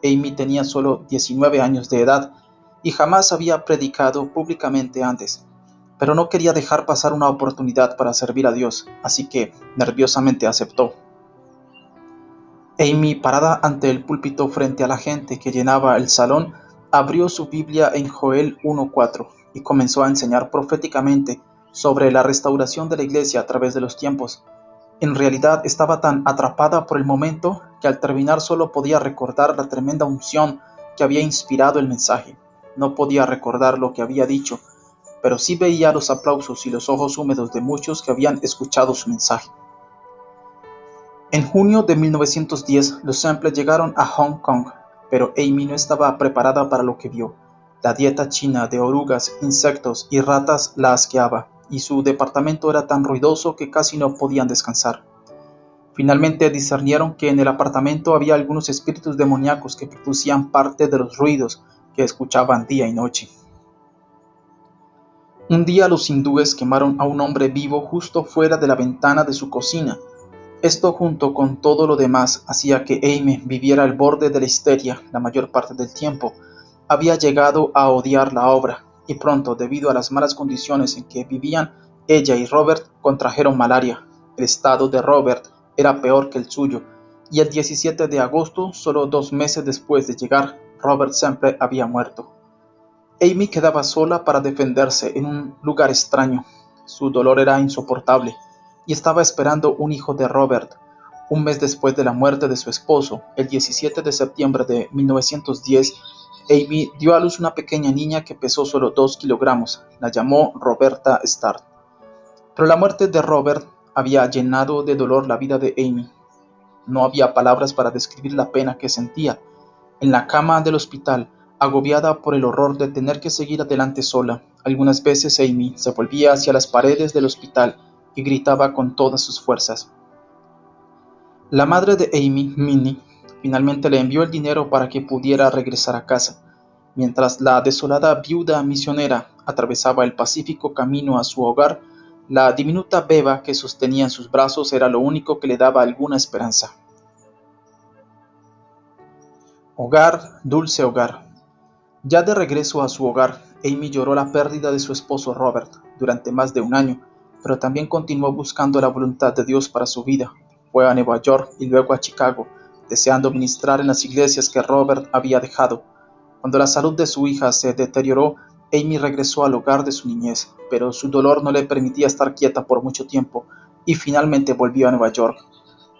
Amy tenía solo 19 años de edad y jamás había predicado públicamente antes, pero no quería dejar pasar una oportunidad para servir a Dios, así que nerviosamente aceptó. Amy, parada ante el púlpito frente a la gente que llenaba el salón, abrió su Biblia en Joel 1:4 y comenzó a enseñar proféticamente sobre la restauración de la iglesia a través de los tiempos. En realidad estaba tan atrapada por el momento que al terminar solo podía recordar la tremenda unción que había inspirado el mensaje. No podía recordar lo que había dicho, pero sí veía los aplausos y los ojos húmedos de muchos que habían escuchado su mensaje. En junio de 1910, los Semple llegaron a Hong Kong, pero Amy no estaba preparada para lo que vio. La dieta china de orugas, insectos y ratas la asqueaba, y su departamento era tan ruidoso que casi no podían descansar. Finalmente discernieron que en el apartamento había algunos espíritus demoníacos que producían parte de los ruidos que escuchaban día y noche. Un día los hindúes quemaron a un hombre vivo justo fuera de la ventana de su cocina. Esto, junto con todo lo demás, hacía que Amy viviera al borde de la histeria la mayor parte del tiempo. Había llegado a odiar la obra, y pronto, debido a las malas condiciones en que vivían, ella y Robert contrajeron malaria. El estado de Robert era peor que el suyo, y el 17 de agosto, solo 2 meses después de llegar, Robert Semple había muerto. Amy quedaba sola para defenderse en un lugar extraño. Su dolor era insoportable y estaba esperando un hijo de Robert. Un mes después de la muerte de su esposo, el 17 de septiembre de 1910, Amy dio a luz una pequeña niña que pesó solo 2 kilogramos. La llamó Roberta Starr. Pero la muerte de Robert había llenado de dolor la vida de Amy. No había palabras para describir la pena que sentía. En la cama del hospital, agobiada por el horror de tener que seguir adelante sola, algunas veces Amy se volvía hacia las paredes del hospital y gritaba con todas sus fuerzas. La madre de Amy, Minnie, finalmente le envió el dinero para que pudiera regresar a casa. Mientras la desolada viuda misionera atravesaba el pacífico camino a su hogar, la diminuta beba que sostenía en sus brazos era lo único que le daba alguna esperanza. Hogar, dulce hogar. Ya de regreso a su hogar, Amy lloró la pérdida de su esposo Robert durante más de un año, pero también continuó buscando la voluntad de Dios para su vida. Fue a Nueva York y luego a Chicago, deseando ministrar en las iglesias que Robert había dejado. Cuando la salud de su hija se deterioró, Amy regresó al hogar de su niñez, pero su dolor no le permitía estar quieta por mucho tiempo y finalmente volvió a Nueva York.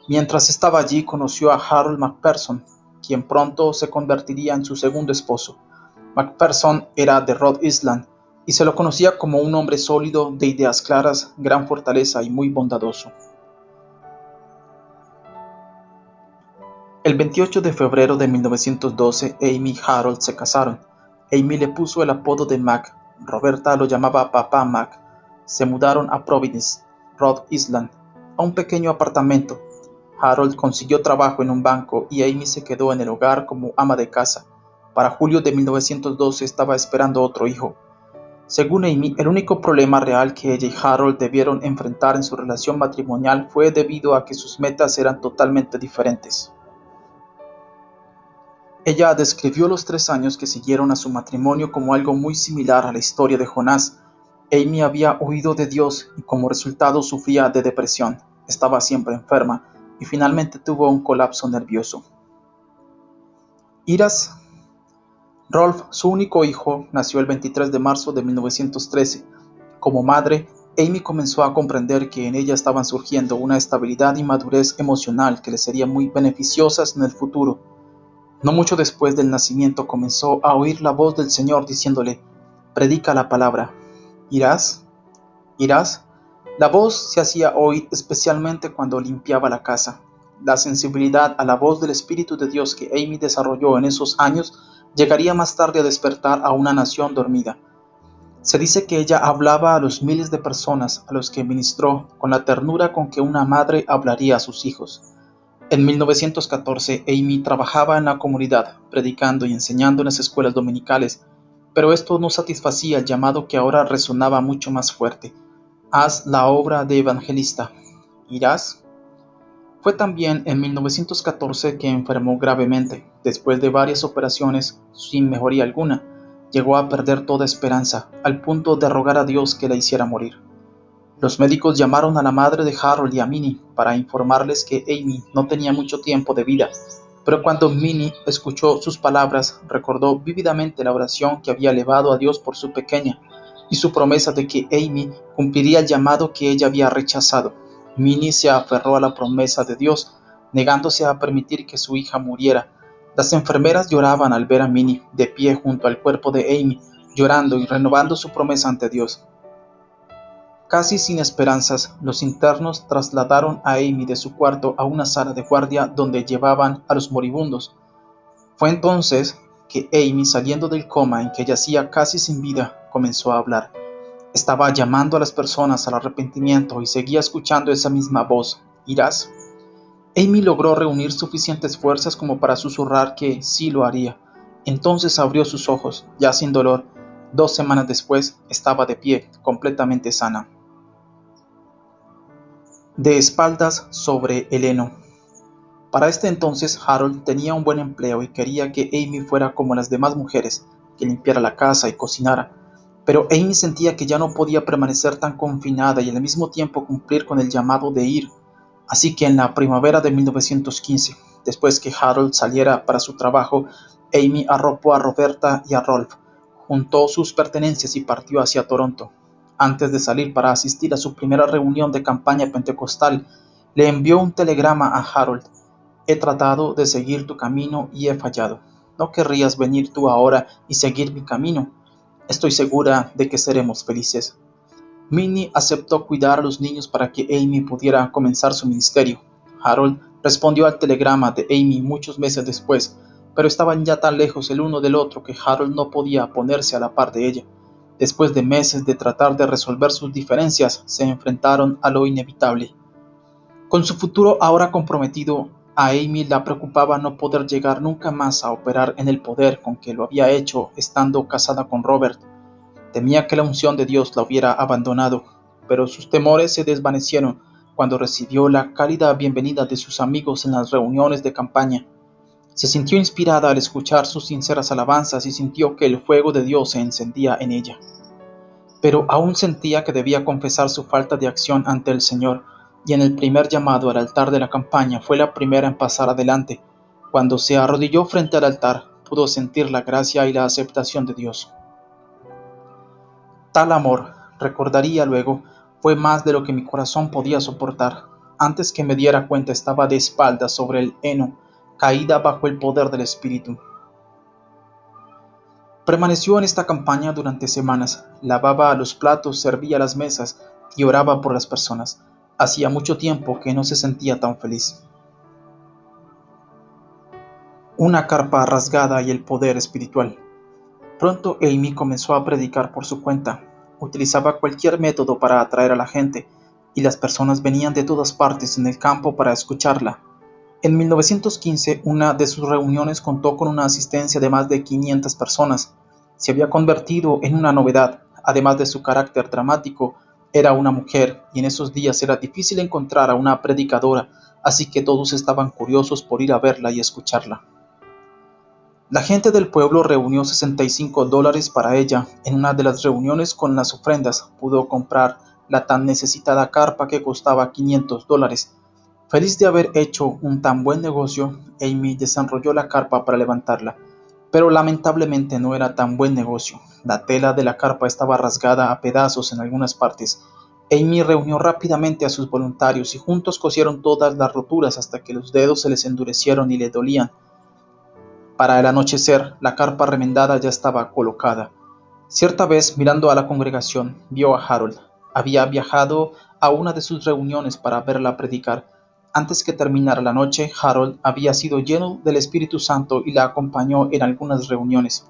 Mientras estaba allí, conoció a Harold Macpherson, quien pronto se convertiría en su segundo esposo. Macpherson era de Rhode Island y se lo conocía como un hombre sólido, de ideas claras, gran fortaleza y muy bondadoso. El 28 de febrero de 1912, Amy y Harold se casaron. Amy le puso el apodo de Mac, Roberta lo llamaba Papá Mac. Se mudaron a Providence, Rhode Island, a un pequeño apartamento. Harold consiguió trabajo en un banco y Amy se quedó en el hogar como ama de casa. Para julio de 1912 estaba esperando otro hijo. Según Amy, el único problema real que ella y Harold debieron enfrentar en su relación matrimonial fue debido a que sus metas eran totalmente diferentes. Ella describió los 3 años que siguieron a su matrimonio como algo muy similar a la historia de Jonás. Amy había huido de Dios y como resultado sufría de depresión, estaba siempre enferma y finalmente tuvo un colapso nervioso. Iras. Rolf, su único hijo, nació el 23 de marzo de 1913. Como madre, Amy comenzó a comprender que en ella estaban surgiendo una estabilidad y madurez emocional que le serían muy beneficiosas en el futuro. No mucho después del nacimiento comenzó a oír la voz del Señor diciéndole: «Predica la palabra». «¿Irás? ¿Irás?». La voz se hacía oír especialmente cuando limpiaba la casa. La sensibilidad a la voz del Espíritu de Dios que Amy desarrolló en esos años llegaría más tarde a despertar a una nación dormida. Se dice que ella hablaba a los miles de personas a los que ministró con la ternura con que una madre hablaría a sus hijos. En 1914, Amy trabajaba en la comunidad, predicando y enseñando en las escuelas dominicales, pero esto no satisfacía el llamado que ahora resonaba mucho más fuerte. Haz la obra de evangelista. ¿Irás? Fue también en 1914 que enfermó gravemente. Después de varias operaciones, sin mejoría alguna, llegó a perder toda esperanza, al punto de rogar a Dios que la hiciera morir. Los médicos llamaron a la madre de Harold y a Minnie para informarles que Amy no tenía mucho tiempo de vida, pero cuando Minnie escuchó sus palabras, recordó vívidamente la oración que había elevado a Dios por su pequeña y su promesa de que Amy cumpliría el llamado que ella había rechazado. Minnie se aferró a la promesa de Dios, negándose a permitir que su hija muriera. Las enfermeras lloraban al ver a Minnie de pie junto al cuerpo de Amy, llorando y renovando su promesa ante Dios. Casi sin esperanzas, los internos trasladaron a Amy de su cuarto a una sala de guardia donde llevaban a los moribundos. Fue entonces que Amy, saliendo del coma en que yacía casi sin vida, comenzó a hablar. Estaba llamando a las personas al arrepentimiento y seguía escuchando esa misma voz: ¿irás? Amy logró reunir suficientes fuerzas como para susurrar que sí lo haría. Entonces abrió sus ojos, ya sin dolor. 2 semanas después, estaba de pie, completamente sana. De espaldas sobre el heno. Para este entonces Harold tenía un buen empleo y quería que Amy fuera como las demás mujeres, que limpiara la casa y cocinara. Pero Amy sentía que ya no podía permanecer tan confinada y al mismo tiempo cumplir con el llamado de ir. Así que en la primavera de 1915, después que Harold saliera para su trabajo, Amy arropó a Roberta y a Rolf, juntó sus pertenencias y partió hacia Toronto. Antes de salir para asistir a su primera reunión de campaña pentecostal, le envió un telegrama a Harold: he tratado de seguir tu camino y he fallado. ¿No querrías venir tú ahora y seguir mi camino? Estoy segura de que seremos felices. Minnie aceptó cuidar a los niños para que Amy pudiera comenzar su ministerio. Harold respondió al telegrama de Amy muchos meses después, pero estaban ya tan lejos el uno del otro que Harold no podía ponerse a la par de ella. Después de meses de tratar de resolver sus diferencias, se enfrentaron a lo inevitable. Con su futuro ahora comprometido, a Amy la preocupaba no poder llegar nunca más a operar en el poder con que lo había hecho estando casada con Robert. Temía que la unción de Dios la hubiera abandonado, pero sus temores se desvanecieron cuando recibió la cálida bienvenida de sus amigos en las reuniones de campaña. Se sintió inspirada al escuchar sus sinceras alabanzas y sintió que el fuego de Dios se encendía en ella. Pero aún sentía que debía confesar su falta de acción ante el Señor, y en el primer llamado al altar de la campaña fue la primera en pasar adelante. Cuando se arrodilló frente al altar, pudo sentir la gracia y la aceptación de Dios. Tal amor, recordaría luego, fue más de lo que mi corazón podía soportar. Antes que me diera cuenta estaba de espaldas sobre el heno, caída bajo el poder del Espíritu. Permaneció en esta campaña durante semanas, lavaba los platos, servía las mesas y oraba por las personas. Hacía mucho tiempo que no se sentía tan feliz. Una carpa rasgada y el poder espiritual. Pronto Amy comenzó a predicar por su cuenta. Utilizaba cualquier método para atraer a la gente, y las personas venían de todas partes en el campo para escucharla. En 1915, una de sus reuniones contó con una asistencia de más de 500 personas. Se había convertido en una novedad. Además de su carácter dramático, era una mujer, y en esos días era difícil encontrar a una predicadora, así que todos estaban curiosos por ir a verla y escucharla. La gente del pueblo reunió $65 para ella. En una de las reuniones con las ofrendas pudo comprar la tan necesitada carpa que costaba $500. Feliz de haber hecho un tan buen negocio, Amy desenrolló la carpa para levantarla, pero lamentablemente no era tan buen negocio. La tela de la carpa estaba rasgada a pedazos en algunas partes. Amy reunió rápidamente a sus voluntarios y juntos cosieron todas las roturas hasta que los dedos se les endurecieron y le dolían. Para el anochecer, la carpa remendada ya estaba colocada. Cierta vez, mirando a la congregación, vio a Harold. Había viajado a una de sus reuniones para verla predicar. Antes que terminara la noche, Harold había sido lleno del Espíritu Santo y la acompañó en algunas reuniones.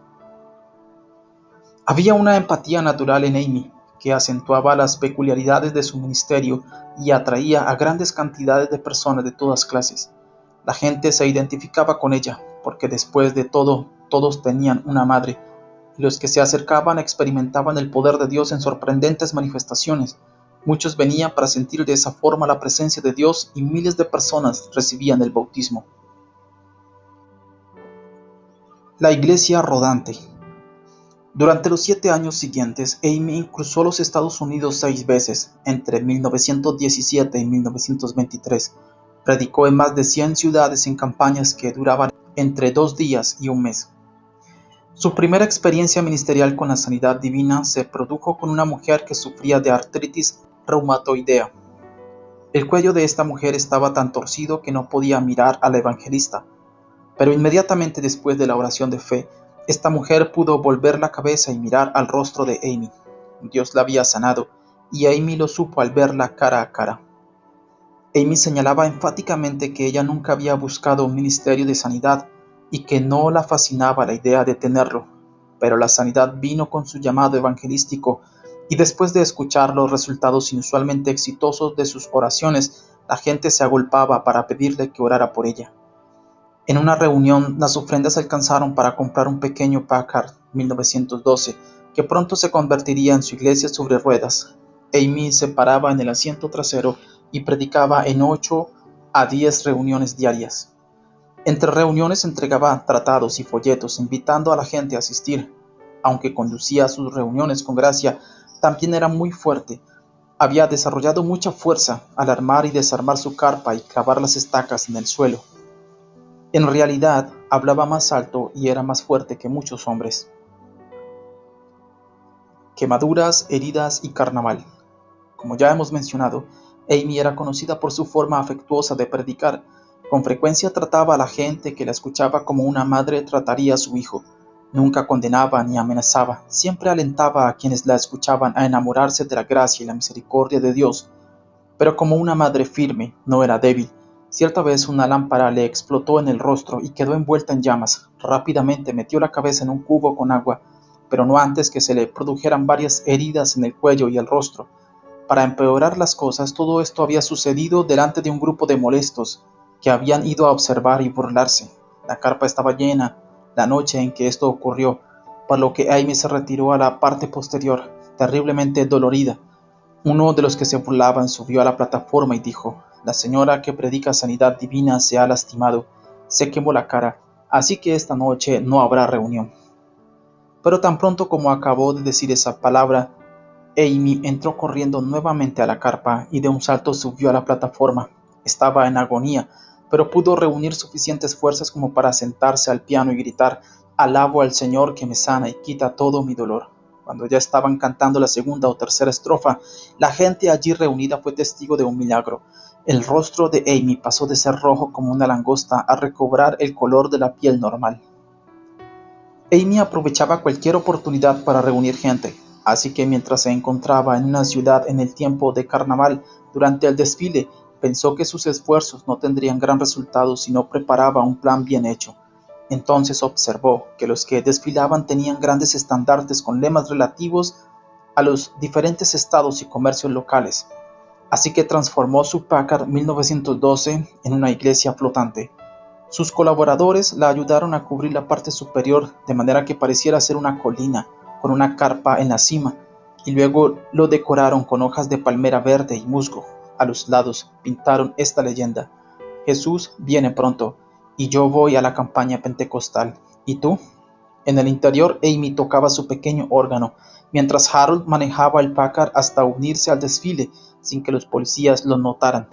Había una empatía natural en Amy que acentuaba las peculiaridades de su ministerio y atraía a grandes cantidades de personas de todas clases. La gente se identificaba con ella, porque después de todo, todos tenían una madre, y los que se acercaban experimentaban el poder de Dios en sorprendentes manifestaciones. Muchos venían para sentir de esa forma la presencia de Dios y miles de personas recibían el bautismo. La iglesia rodante. Durante los 7 años siguientes, Amy cruzó los Estados Unidos 6 veces, entre 1917 y 1923. Predicó en más de 100 ciudades en campañas que duraban entre 2 días y un mes. Su primera experiencia ministerial con la sanidad divina se produjo con una mujer que sufría de artritis reumatoidea. El cuello de esta mujer estaba tan torcido que no podía mirar al evangelista, pero inmediatamente después de la oración de fe, esta mujer pudo volver la cabeza y mirar al rostro de Amy. Dios la había sanado, y Amy lo supo al verla cara a cara. Amy señalaba enfáticamente que ella nunca había buscado un ministerio de sanidad y que no la fascinaba la idea de tenerlo, pero la sanidad vino con su llamado evangelístico, y después de escuchar los resultados inusualmente exitosos de sus oraciones, la gente se agolpaba para pedirle que orara por ella. En una reunión, las ofrendas alcanzaron para comprar un pequeño Packard 1912, que pronto se convertiría en su iglesia sobre ruedas. Amy se paraba en el asiento trasero y predicaba en 8 a 10 reuniones diarias. Entre reuniones entregaba tratados y folletos invitando a la gente a asistir. Aunque conducía sus reuniones con gracia, también era muy fuerte. Había desarrollado mucha fuerza al armar y desarmar su carpa y clavar las estacas en el suelo. En realidad, hablaba más alto y era más fuerte que muchos hombres. Quemaduras, heridas y carnaval. Como ya hemos mencionado, Amy era conocida por su forma afectuosa de predicar. Con frecuencia trataba a la gente que la escuchaba como una madre trataría a su hijo. Nunca condenaba ni amenazaba, siempre alentaba a quienes la escuchaban a enamorarse de la gracia y la misericordia de Dios. Pero como una madre firme, no era débil. Cierta vez una lámpara le explotó en el rostro y quedó envuelta en llamas. Rápidamente metió la cabeza en un cubo con agua, pero no antes que se le produjeran varias heridas en el cuello y el rostro. Para empeorar las cosas, todo esto había sucedido delante de un grupo de molestos que habían ido a observar y burlarse. La carpa estaba llena la noche en que esto ocurrió, por lo que Amy se retiró a la parte posterior, terriblemente dolorida. Uno de los que se burlaban subió a la plataforma y dijo: «La señora que predica sanidad divina se ha lastimado, se quemó la cara, así que esta noche no habrá reunión». Pero tan pronto como acabó de decir esa palabra, Amy entró corriendo nuevamente a la carpa y de un salto subió a la plataforma. Estaba en agonía, pero pudo reunir suficientes fuerzas como para sentarse al piano y gritar: «Alabo al Señor que me sana y quita todo mi dolor». Cuando ya estaban cantando la segunda o tercera estrofa, la gente allí reunida fue testigo de un milagro. El rostro de Amy pasó de ser rojo como una langosta a recobrar el color de la piel normal. Amy aprovechaba cualquier oportunidad para reunir gente, así que mientras se encontraba en una ciudad en el tiempo de carnaval durante el desfile, pensó que sus esfuerzos no tendrían gran resultado si no preparaba un plan bien hecho. Entonces observó que los que desfilaban tenían grandes estandartes con lemas relativos a los diferentes estados y comercios locales, así que transformó su Packard 1912 en una iglesia flotante. Sus colaboradores la ayudaron a cubrir la parte superior de manera que pareciera ser una colina, con una carpa en la cima, y luego lo decoraron con hojas de palmera verde y musgo. A los lados pintaron esta leyenda: «Jesús viene pronto, y yo voy a la campaña pentecostal. ¿Y tú?». En el interior, Amy tocaba su pequeño órgano, mientras Harold manejaba el Packard hasta unirse al desfile sin que los policías lo notaran.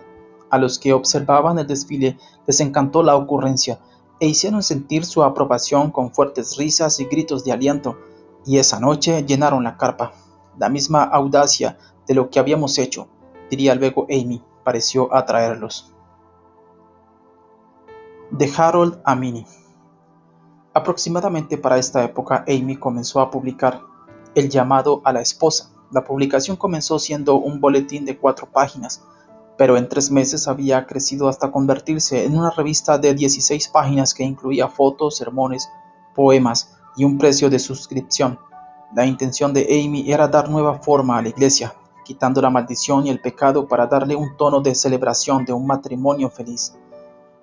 A los que observaban el desfile les encantó la ocurrencia e hicieron sentir su aprobación con fuertes risas y gritos de aliento, y esa noche llenaron la carpa. La misma audacia de lo que habíamos hecho, diría luego Amy, pareció atraerlos. De Harold a Minnie. Aproximadamente para esta época, Amy comenzó a publicar El llamado a la esposa. La publicación comenzó siendo un boletín de 4 páginas, pero en 3 meses había crecido hasta convertirse en una revista de 16 páginas que incluía fotos, sermones, poemas y un precio de suscripción. La intención de Amy era dar nueva forma a la iglesia, quitando la maldición y el pecado para darle un tono de celebración de un matrimonio feliz.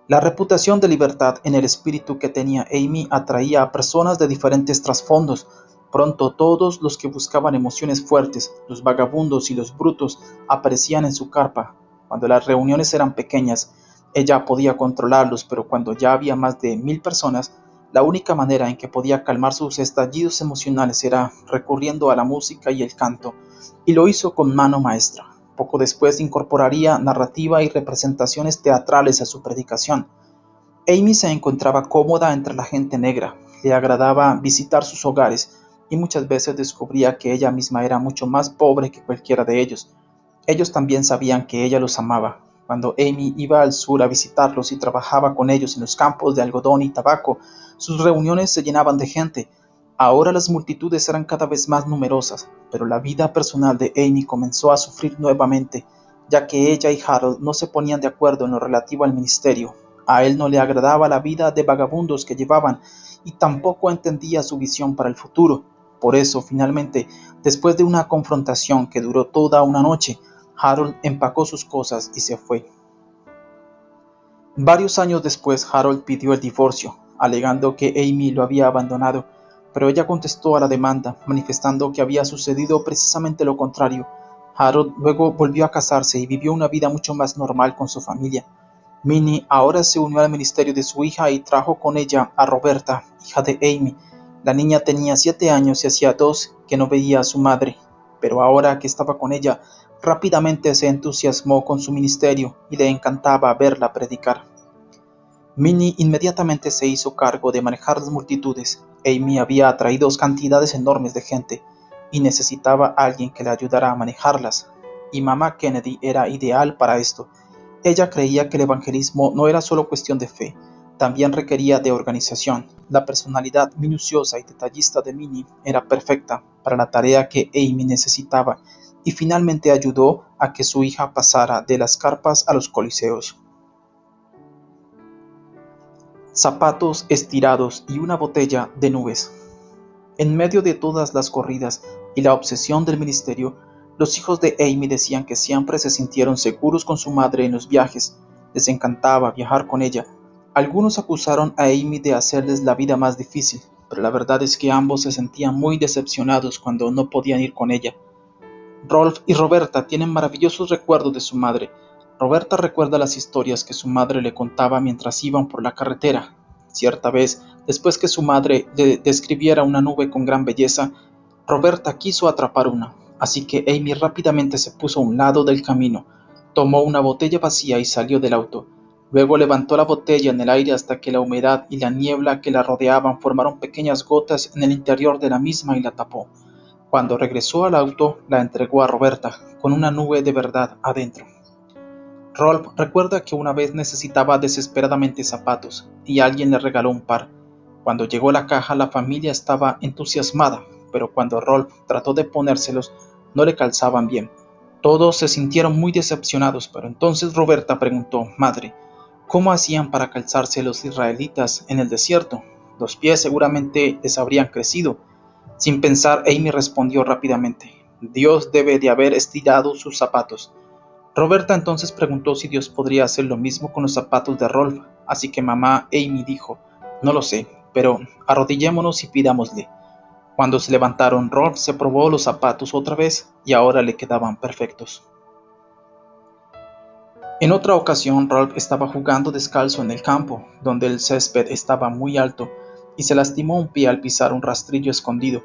La reputación de libertad en el espíritu que tenía Amy atraía a personas de diferentes trasfondos. Pronto todos los que buscaban emociones fuertes, los vagabundos y los brutos, aparecían en su carpa. Cuando las reuniones eran pequeñas, ella podía controlarlos, pero cuando ya había más de 1000 personas, la única manera en que podía calmar sus estallidos emocionales era recurriendo a la música y el canto, y lo hizo con mano maestra. Poco después incorporaría narrativa y representaciones teatrales a su predicación. Amy se encontraba cómoda entre la gente negra, le agradaba visitar sus hogares y muchas veces descubría que ella misma era mucho más pobre que cualquiera de ellos. Ellos también sabían que ella los amaba. Cuando Amy iba al sur a visitarlos y trabajaba con ellos en los campos de algodón y tabaco, sus reuniones se llenaban de gente. Ahora las multitudes eran cada vez más numerosas, pero la vida personal de Amy comenzó a sufrir nuevamente, ya que ella y Harold no se ponían de acuerdo en lo relativo al ministerio. A él no le agradaba la vida de vagabundos que llevaban y tampoco entendía su visión para el futuro. Por eso, finalmente, después de una confrontación que duró toda una noche, Harold empacó sus cosas y se fue. Varios años después, Harold pidió el divorcio, alegando que Amy lo había abandonado, pero ella contestó a la demanda, manifestando que había sucedido precisamente lo contrario. Harold luego volvió a casarse y vivió una vida mucho más normal con su familia. Minnie ahora se unió al ministerio de su hija y trajo con ella a Roberta, hija de Amy. La niña tenía 7 años y hacía 2 que no veía a su madre, pero ahora que estaba con ella, rápidamente se entusiasmó con su ministerio y le encantaba verla predicar. Minnie inmediatamente se hizo cargo de manejar las multitudes. Amy había atraído cantidades enormes de gente y necesitaba a alguien que le ayudara a manejarlas, y mamá Kennedy era ideal para esto. Ella creía que el evangelismo no era solo cuestión de fe, también requería de organización. La personalidad minuciosa y detallista de Minnie era perfecta para la tarea que Amy necesitaba y finalmente ayudó a que su hija pasara de las carpas a los coliseos. Zapatos estirados y una botella de nubes. En medio de todas las corridas y la obsesión del ministerio, los hijos de Amy decían que siempre se sintieron seguros con su madre en los viajes, les encantaba viajar con ella. Algunos acusaron a Amy de hacerles la vida más difícil, pero la verdad es que ambos se sentían muy decepcionados cuando no podían ir con ella. Rolf y Roberta tienen maravillosos recuerdos de su madre. Roberta recuerda las historias que su madre le contaba mientras iban por la carretera. Cierta vez, después que su madre le describiera una nube con gran belleza, Roberta quiso atrapar una, así que Amy rápidamente se puso a un lado del camino, tomó una botella vacía y salió del auto. Luego levantó la botella en el aire hasta que la humedad y la niebla que la rodeaban formaron pequeñas gotas en el interior de la misma y la tapó. Cuando regresó al auto, la entregó a Roberta, con una nube de verdad adentro. Rolf recuerda que una vez necesitaba desesperadamente zapatos, y alguien le regaló un par. Cuando llegó la caja, la familia estaba entusiasmada, pero cuando Rolf trató de ponérselos, no le calzaban bien. Todos se sintieron muy decepcionados, pero entonces Roberta preguntó: «Madre, ¿cómo hacían para calzarse los israelitas en el desierto? Los pies seguramente les habrían crecido». Sin pensar, Amy respondió rápidamente: «Dios debe de haber estirado sus zapatos». Roberta entonces preguntó si Dios podría hacer lo mismo con los zapatos de Rolf, así que mamá Amy dijo: «No lo sé, pero arrodillémonos y pidámosle». Cuando se levantaron, Rolf se probó los zapatos otra vez y ahora le quedaban perfectos. En otra ocasión, Rolf estaba jugando descalzo en el campo, donde el césped estaba muy alto, y se lastimó un pie al pisar un rastrillo escondido.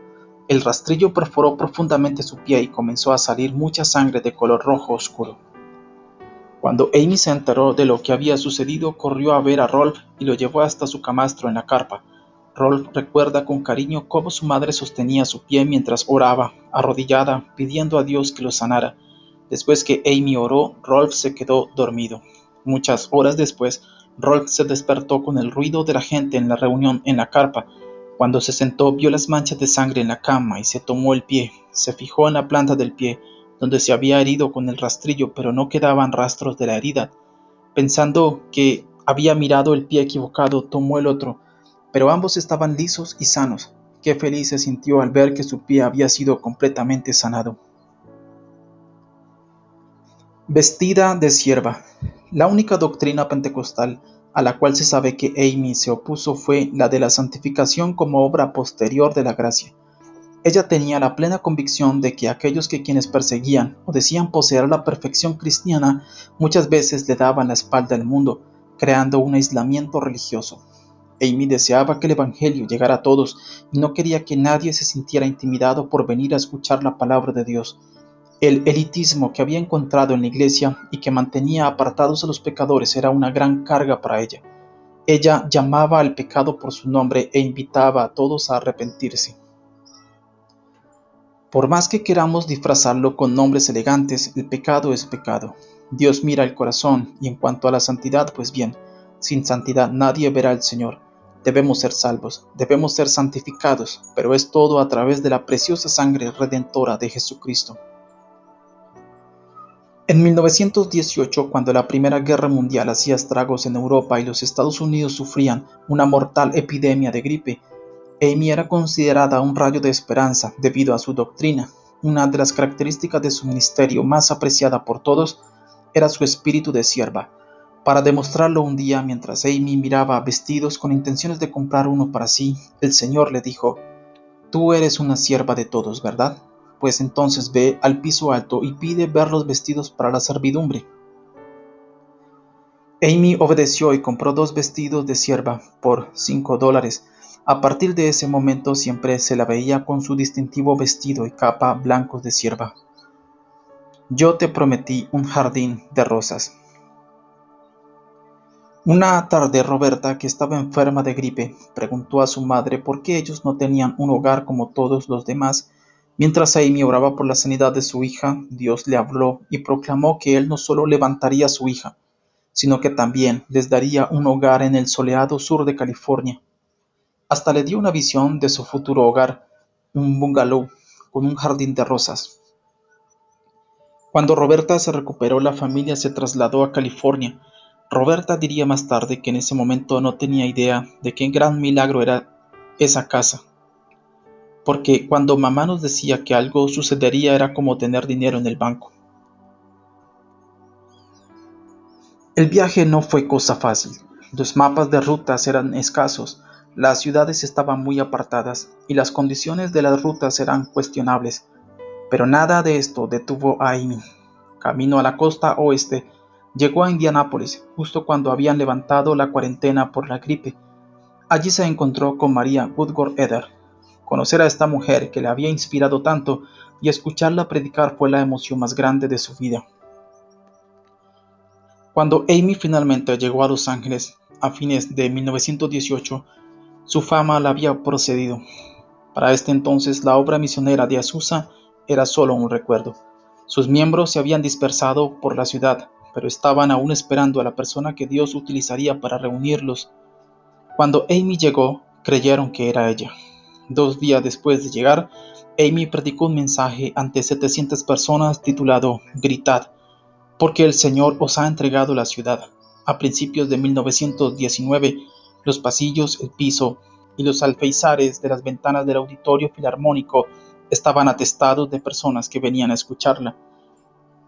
El rastrillo perforó profundamente su pie y comenzó a salir mucha sangre de color rojo oscuro. Cuando Amy se enteró de lo que había sucedido, corrió a ver a Rolf y lo llevó hasta su camastro en la carpa. Rolf recuerda con cariño cómo su madre sostenía su pie mientras oraba, arrodillada, pidiendo a Dios que lo sanara. Después que Amy oró, Rolf se quedó dormido. Muchas horas después, Rolf se despertó con el ruido de la gente en la reunión en la carpa. Cuando se sentó, vio las manchas de sangre en la cama y se tomó el pie. Se fijó en la planta del pie, donde se había herido con el rastrillo, pero no quedaban rastros de la herida. Pensando que había mirado el pie equivocado, tomó el otro, pero ambos estaban lisos y sanos. Qué feliz se sintió al ver que su pie había sido completamente sanado. Vestida de sierva. La única doctrina pentecostal a la cual se sabe que Amy se opuso fue la de la santificación como obra posterior de la gracia. Ella tenía la plena convicción de que aquellos que quienes perseguían o decían poseer la perfección cristiana muchas veces le daban la espalda al mundo, creando un aislamiento religioso. Amy deseaba que el Evangelio llegara a todos y no quería que nadie se sintiera intimidado por venir a escuchar la palabra de Dios. El elitismo que había encontrado en la iglesia y que mantenía apartados a los pecadores era una gran carga para ella. Ella llamaba al pecado por su nombre e invitaba a todos a arrepentirse. Por más que queramos disfrazarlo con nombres elegantes, el pecado es pecado. Dios mira el corazón y en cuanto a la santidad, pues bien, sin santidad nadie verá al Señor. Debemos ser salvos, debemos ser santificados, pero es todo a través de la preciosa sangre redentora de Jesucristo. En 1918, cuando la Primera Guerra Mundial hacía estragos en Europa y los Estados Unidos sufrían una mortal epidemia de gripe, Amy era considerada un rayo de esperanza debido a su doctrina. Una de las características de su ministerio más apreciada por todos era su espíritu de sierva. Para demostrarlo un día, mientras Amy miraba vestidos con intenciones de comprar uno para sí, el Señor le dijo: «Tú eres una sierva de todos, ¿verdad? Pues entonces ve al piso alto y pide ver los vestidos para la servidumbre». Amy obedeció y compró 2 vestidos de sierva por $5. A partir de ese momento siempre se la veía con su distintivo vestido y capa blancos de sierva. Yo te prometí un jardín de rosas. Una tarde Roberta, que estaba enferma de gripe, preguntó a su madre por qué ellos no tenían un hogar como todos los demás. Mientras Amy oraba por la sanidad de su hija, Dios le habló y proclamó que él no solo levantaría a su hija, sino que también les daría un hogar en el soleado sur de California. Hasta le dio una visión de su futuro hogar, un bungalow con un jardín de rosas. Cuando Roberta se recuperó, la familia se trasladó a California. Roberta diría más tarde que en ese momento no tenía idea de qué gran milagro era esa casa, porque cuando mamá nos decía que algo sucedería era como tener dinero en el banco. El viaje no fue cosa fácil. Los mapas de rutas eran escasos, las ciudades estaban muy apartadas y las condiciones de las rutas eran cuestionables, pero nada de esto detuvo a Amy. Camino a la costa oeste, llegó a Indianápolis justo cuando habían levantado la cuarentena por la gripe. Allí se encontró con María Woodward Eder. Conocer a esta mujer que le había inspirado tanto y escucharla predicar fue la emoción más grande de su vida. Cuando Amy finalmente llegó a Los Ángeles a fines de 1918, su fama la había procedido. Para este entonces la obra misionera de Azusa era solo un recuerdo. Sus miembros se habían dispersado por la ciudad, pero estaban aún esperando a la persona que Dios utilizaría para reunirlos. Cuando Amy llegó, creyeron que era ella. 2 días después de llegar, Amy predicó un mensaje ante 700 personas titulado «Gritad, porque el Señor os ha entregado la ciudad». A principios de 1919, los pasillos, el piso y los alféizares de las ventanas del Auditorio Filarmónico estaban atestados de personas que venían a escucharla.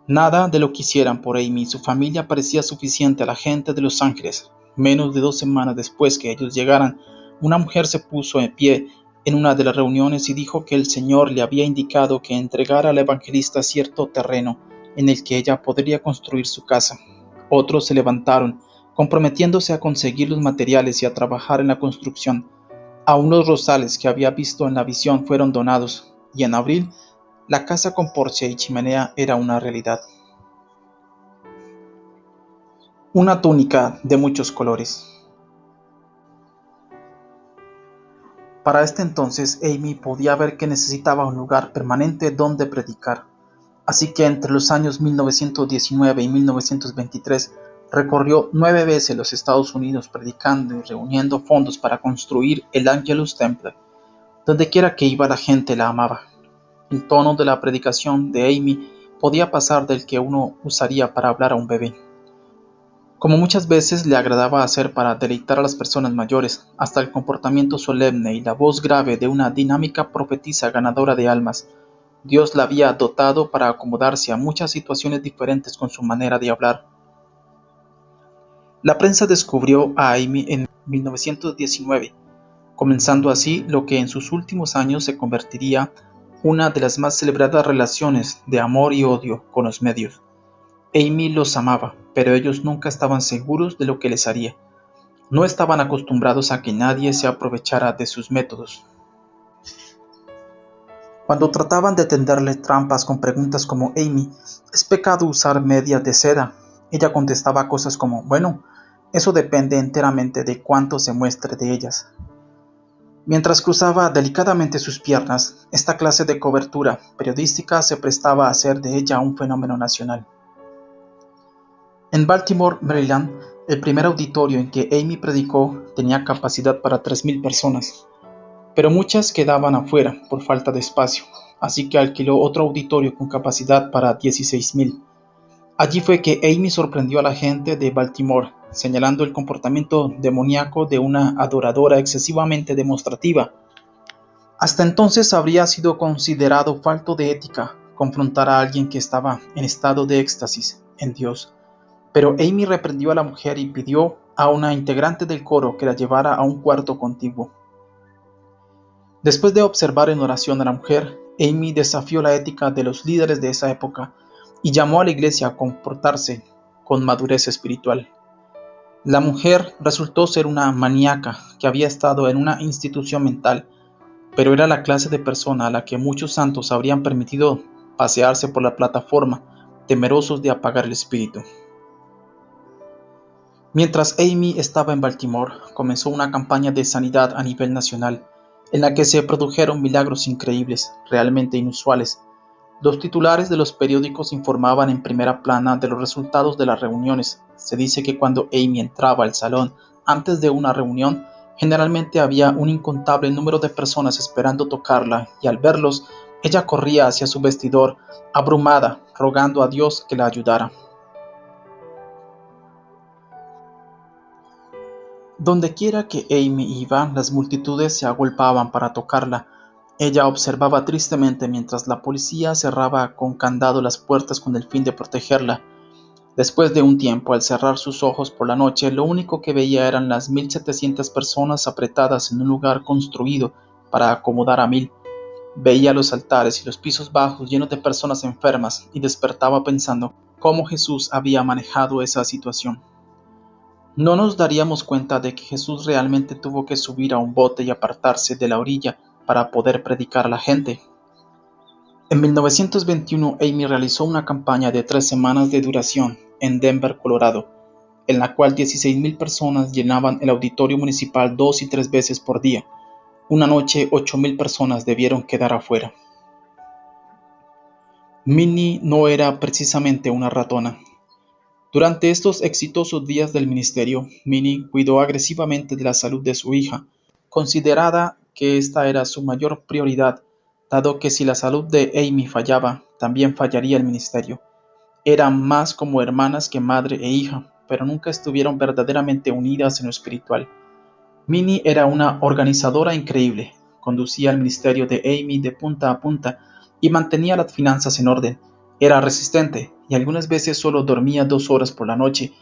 Nada de lo que hicieran por Amy y su familia parecía suficiente a la gente de Los Ángeles. Menos de 2 semanas después que ellos llegaran, una mujer se puso en pie en una de las reuniones y dijo que el Señor le había indicado que entregara al evangelista cierto terreno en el que ella podría construir su casa. Otros se levantaron, comprometiéndose a conseguir los materiales y a trabajar en la construcción. Aún los rosales que había visto en la visión fueron donados, y en abril la casa con porche y chimenea era una realidad. Una túnica de muchos colores. Para este entonces, Amy podía ver que necesitaba un lugar permanente donde predicar. Así que entre los años 1919 y 1923 recorrió 9 veces los Estados Unidos predicando y reuniendo fondos para construir el Angelus Temple. Donde quiera que iba la gente la amaba. El tono de la predicación de Amy podía pasar del que uno usaría para hablar a un bebé. Como muchas veces le agradaba hacer para deleitar a las personas mayores, hasta el comportamiento solemne y la voz grave de una dinámica profetisa ganadora de almas, Dios la había dotado para acomodarse a muchas situaciones diferentes con su manera de hablar. La prensa descubrió a Amy en 1919, comenzando así lo que en sus últimos años se convertiría una de las más celebradas relaciones de amor y odio con los medios. Amy los amaba, pero ellos nunca estaban seguros de lo que les haría. No estaban acostumbrados a que nadie se aprovechara de sus métodos. Cuando trataban de tenderle trampas con preguntas como Amy, ¿es pecado usar medias de seda? Ella contestaba cosas como, bueno, eso depende enteramente de cuánto se muestre de ellas. Mientras cruzaba delicadamente sus piernas, esta clase de cobertura periodística se prestaba a hacer de ella un fenómeno nacional. En Baltimore, Maryland, el primer auditorio en que Amy predicó tenía capacidad para 3,000 personas, pero muchas quedaban afuera por falta de espacio, así que alquiló otro auditorio con capacidad para 16,000. Allí fue que Amy sorprendió a la gente de Baltimore, señalando el comportamiento demoníaco de una adoradora excesivamente demostrativa. Hasta entonces habría sido considerado falto de ética confrontar a alguien que estaba en estado de éxtasis en Dios. Pero Amy reprendió a la mujer y pidió a una integrante del coro que la llevara a un cuarto contiguo. Después de observar en oración a la mujer, Amy desafió la ética de los líderes de esa época y llamó a la iglesia a comportarse con madurez espiritual. La mujer resultó ser una maníaca que había estado en una institución mental, pero era la clase de persona a la que muchos santos habrían permitido pasearse por la plataforma, temerosos de apagar el espíritu. Mientras Amy estaba en Baltimore, comenzó una campaña de sanidad a nivel nacional, en la que se produjeron milagros increíbles, realmente inusuales. Los titulares de los periódicos informaban en primera plana de los resultados de las reuniones. Se dice que cuando Amy entraba al salón antes de una reunión, generalmente había un incontable número de personas esperando tocarla, y al verlos, ella corría hacia su vestidor, abrumada, rogando a Dios que la ayudara. Dondequiera que Amy iba, las multitudes se agolpaban para tocarla. Ella observaba tristemente mientras la policía cerraba con candado las puertas con el fin de protegerla. Después de un tiempo, al cerrar sus ojos por la noche, lo único que veía eran las 1,700 personas apretadas en un lugar construido para acomodar a 1,000. Veía los altares y los pisos bajos llenos de personas enfermas y despertaba pensando cómo Jesús había manejado esa situación. No nos daríamos cuenta de que Jesús realmente tuvo que subir a un bote y apartarse de la orilla para poder predicar a la gente. En 1921, Amy realizó una campaña de 3 semanas de duración en Denver, Colorado, en la cual 16,000 personas llenaban el auditorio municipal 2 y 3 veces por día. Una noche, 8,000 personas debieron quedar afuera. Minnie no era precisamente una ratona. Durante estos exitosos días del ministerio, Minnie cuidó agresivamente de la salud de su hija, considerada que esta era su mayor prioridad, dado que si la salud de Amy fallaba, también fallaría el ministerio. Eran más como hermanas que madre e hija, pero nunca estuvieron verdaderamente unidas en lo espiritual. Minnie era una organizadora increíble, conducía el ministerio de Amy de punta a punta y mantenía las finanzas en orden. Era resistente y algunas veces solo dormía 2 horas por la noche.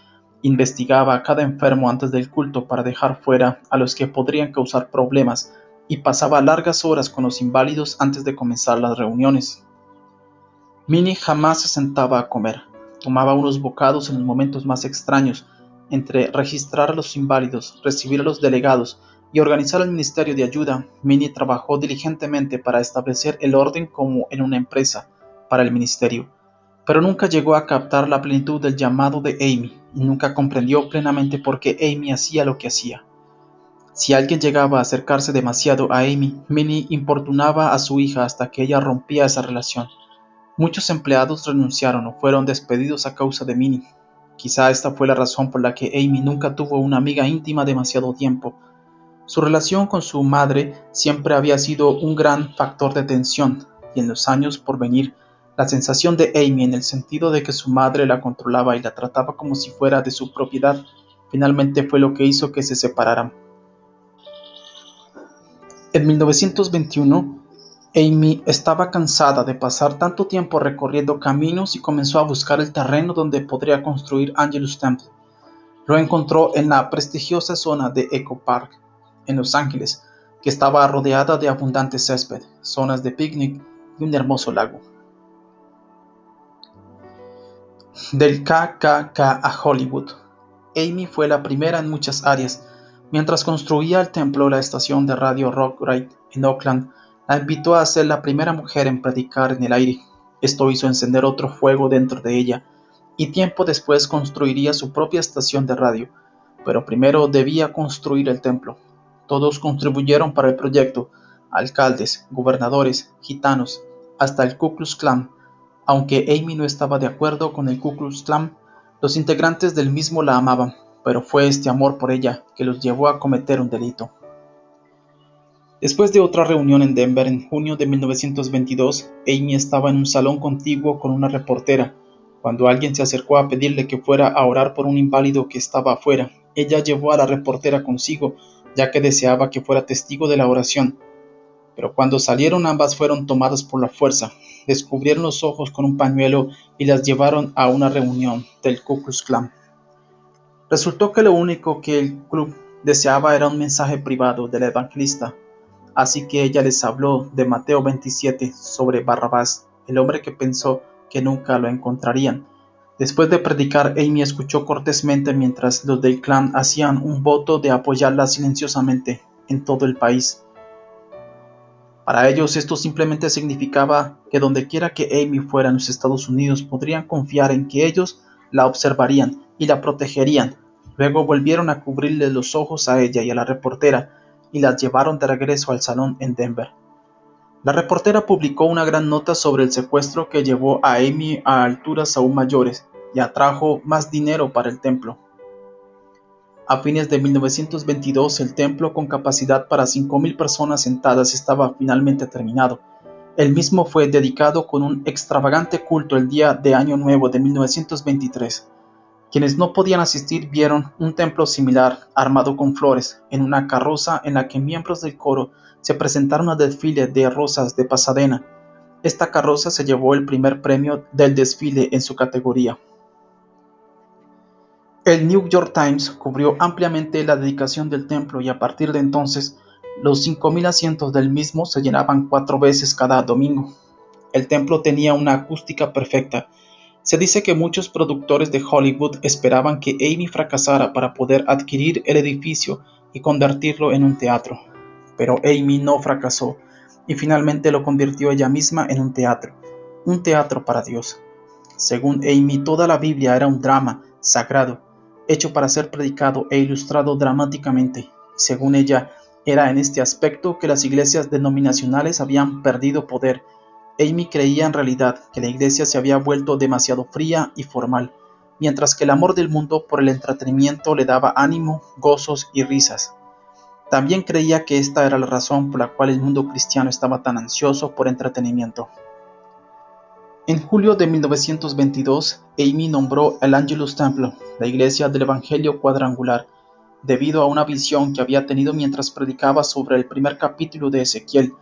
Investigaba a cada enfermo antes del culto para dejar fuera a los que podrían causar problemas y pasaba largas horas con los inválidos antes de comenzar las reuniones. Minnie jamás se sentaba a comer. Tomaba unos bocados en los momentos más extraños, entre registrar a los inválidos, recibir a los delegados y organizar el ministerio de ayuda. Minnie trabajó diligentemente para establecer el orden como en una empresa para el ministerio, pero nunca llegó a captar la plenitud del llamado de Amy y nunca comprendió plenamente por qué Amy hacía lo que hacía. Si alguien llegaba a acercarse demasiado a Amy, Minnie importunaba a su hija hasta que ella rompía esa relación. Muchos empleados renunciaron o fueron despedidos a causa de Minnie. Quizá esta fue la razón por la que Amy nunca tuvo una amiga íntima demasiado tiempo. Su relación con su madre siempre había sido un gran factor de tensión, y en los años por venir, La sensación de Amy en el sentido de que su madre la controlaba y la trataba como si fuera de su propiedad, finalmente fue lo que hizo que se separaran. En 1921, Amy estaba cansada de pasar tanto tiempo recorriendo caminos y comenzó a buscar el terreno donde podría construir Angelus Temple. Lo encontró en la prestigiosa zona de Echo Park, en Los Ángeles, que estaba rodeada de abundante césped, zonas de picnic y un hermoso lago. Del KKK a Hollywood. Amy fue la primera en muchas áreas. Mientras construía el templo, la estación de radio Rockride en Oakland la invitó a ser la primera mujer en predicar en el aire. Esto hizo encender otro fuego dentro de ella, y tiempo después construiría su propia estación de radio. Pero primero debía construir el templo. Todos contribuyeron para el proyecto: alcaldes, gobernadores, gitanos, hasta el Ku Klux Klan. Aunque Amy no estaba de acuerdo con el Ku Klux Klan, los integrantes del mismo la amaban, pero fue este amor por ella que los llevó a cometer un delito. Después de otra reunión en Denver en junio de 1922, Amy estaba en un salón contiguo con una reportera, cuando alguien se acercó a pedirle que fuera a orar por un inválido que estaba afuera. Ella llevó a la reportera consigo, ya que deseaba que fuera testigo de la oración. Pero cuando salieron, ambas fueron tomadas por la fuerza, descubrieron los ojos con un pañuelo y las llevaron a una reunión del Ku Klux Klan. Resultó que lo único que el club deseaba era un mensaje privado del evangelista, así que ella les habló de Mateo 27 sobre Barrabás, el hombre que pensó que nunca lo encontrarían. Después de predicar, Amy escuchó cortésmente mientras los del Klan hacían un voto de apoyarla silenciosamente en todo el país. Para ellos esto simplemente significaba que dondequiera que Amy fuera en los Estados Unidos podrían confiar en que ellos la observarían y la protegerían. Luego volvieron a cubrirle los ojos a ella y a la reportera y las llevaron de regreso al salón en Denver. La reportera publicó una gran nota sobre el secuestro que llevó a Amy a alturas aún mayores y atrajo más dinero para el templo. A fines de 1922, el templo, con capacidad para 5,000 personas sentadas, estaba finalmente terminado. El mismo fue dedicado con un extravagante culto el día de Año Nuevo de 1923. Quienes no podían asistir vieron un templo similar, armado con flores, en una carroza en la que miembros del coro se presentaron al desfile de rosas de Pasadena. Esta carroza se llevó el primer premio del desfile en su categoría. El New York Times cubrió ampliamente la dedicación del templo y a partir de entonces, los 5,000 asientos del mismo se llenaban 4 veces cada domingo. El templo tenía una acústica perfecta. Se dice que muchos productores de Hollywood esperaban que Amy fracasara para poder adquirir el edificio y convertirlo en un teatro. Pero Amy no fracasó y finalmente lo convirtió ella misma en un teatro para Dios. Según Amy, toda la Biblia era un drama sagrado, hecho para ser predicado e ilustrado dramáticamente. Según ella, era en este aspecto que las iglesias denominacionales habían perdido poder. Amy creía en realidad que la iglesia se había vuelto demasiado fría y formal, mientras que el amor del mundo por el entretenimiento le daba ánimo, gozos y risas. También creía que esta era la razón por la cual el mundo cristiano estaba tan ansioso por entretenimiento. En julio de 1922, Amy nombró el Angelus Temple, la iglesia del Evangelio Cuadrangular, debido a una visión que había tenido mientras predicaba sobre el primer capítulo de Ezequiel.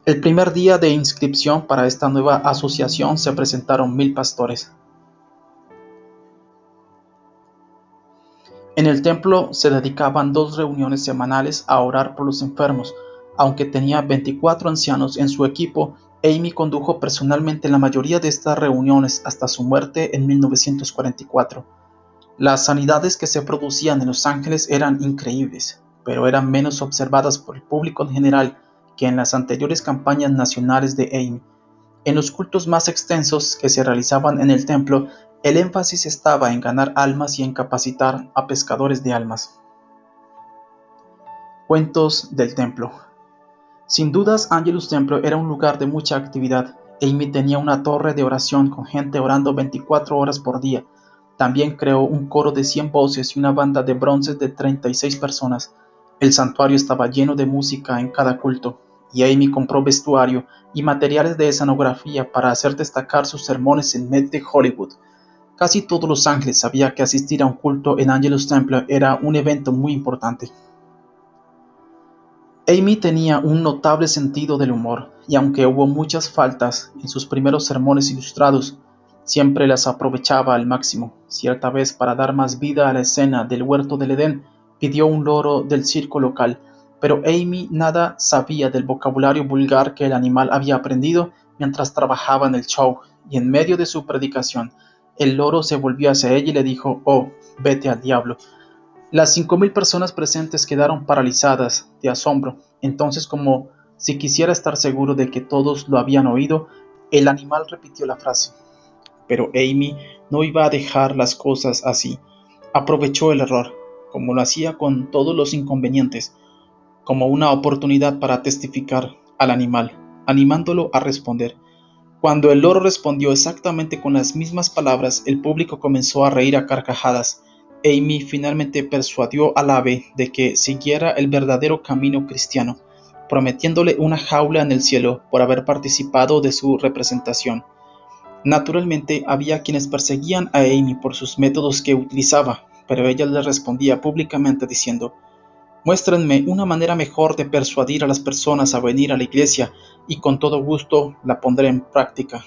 El primer día de inscripción para esta nueva asociación se presentaron 1,000 pastores. En el templo se dedicaban 2 reuniones semanales a orar por los enfermos. Aunque tenía 24 ancianos en su equipo, Amy condujo personalmente la mayoría de estas reuniones hasta su muerte en 1944. Las sanidades que se producían en Los Ángeles eran increíbles, pero eran menos observadas por el público en general que en las anteriores campañas nacionales de Amy. En los cultos más extensos que se realizaban en el templo, el énfasis estaba en ganar almas y en capacitar a pescadores de almas. Cuentos del templo. Sin dudas, Angelus Temple era un lugar de mucha actividad. Amy tenía una torre de oración con gente orando 24 horas por día. También creó un coro de 100 voces y una banda de bronces de 36 personas. El santuario estaba lleno de música en cada culto. y Amy compró vestuario y materiales de escenografía para hacer destacar sus sermones en medio de Hollywood. Casi todos los ángeles sabían que asistir a un culto en Angelus Temple era un evento muy importante. Amy tenía un notable sentido del humor, y aunque hubo muchas faltas en sus primeros sermones ilustrados, siempre las aprovechaba al máximo. Cierta vez, para dar más vida a la escena del huerto del Edén, pidió un loro del circo local, pero Amy nada sabía del vocabulario vulgar que el animal había aprendido mientras trabajaba en el show, y en medio de su predicación, el loro se volvió hacia ella y le dijo: «Oh, vete al diablo». Las 5.000 personas presentes quedaron paralizadas de asombro. Entonces, como si quisiera estar seguro de que todos lo habían oído, el animal repitió la frase. Pero Amy no iba a dejar las cosas así. Aprovechó el error, como lo hacía con todos los inconvenientes, como una oportunidad para testificar al animal, animándolo a responder. Cuando el loro respondió exactamente con las mismas palabras, el público comenzó a reír a carcajadas. Amy finalmente persuadió al ave de que siguiera el verdadero camino cristiano, prometiéndole una jaula en el cielo por haber participado de su representación. Naturalmente, había quienes perseguían a Amy por sus métodos que utilizaba, pero ella le respondía públicamente diciendo: «Muéstrenme una manera mejor de persuadir a las personas a venir a la iglesia y con todo gusto la pondré en práctica.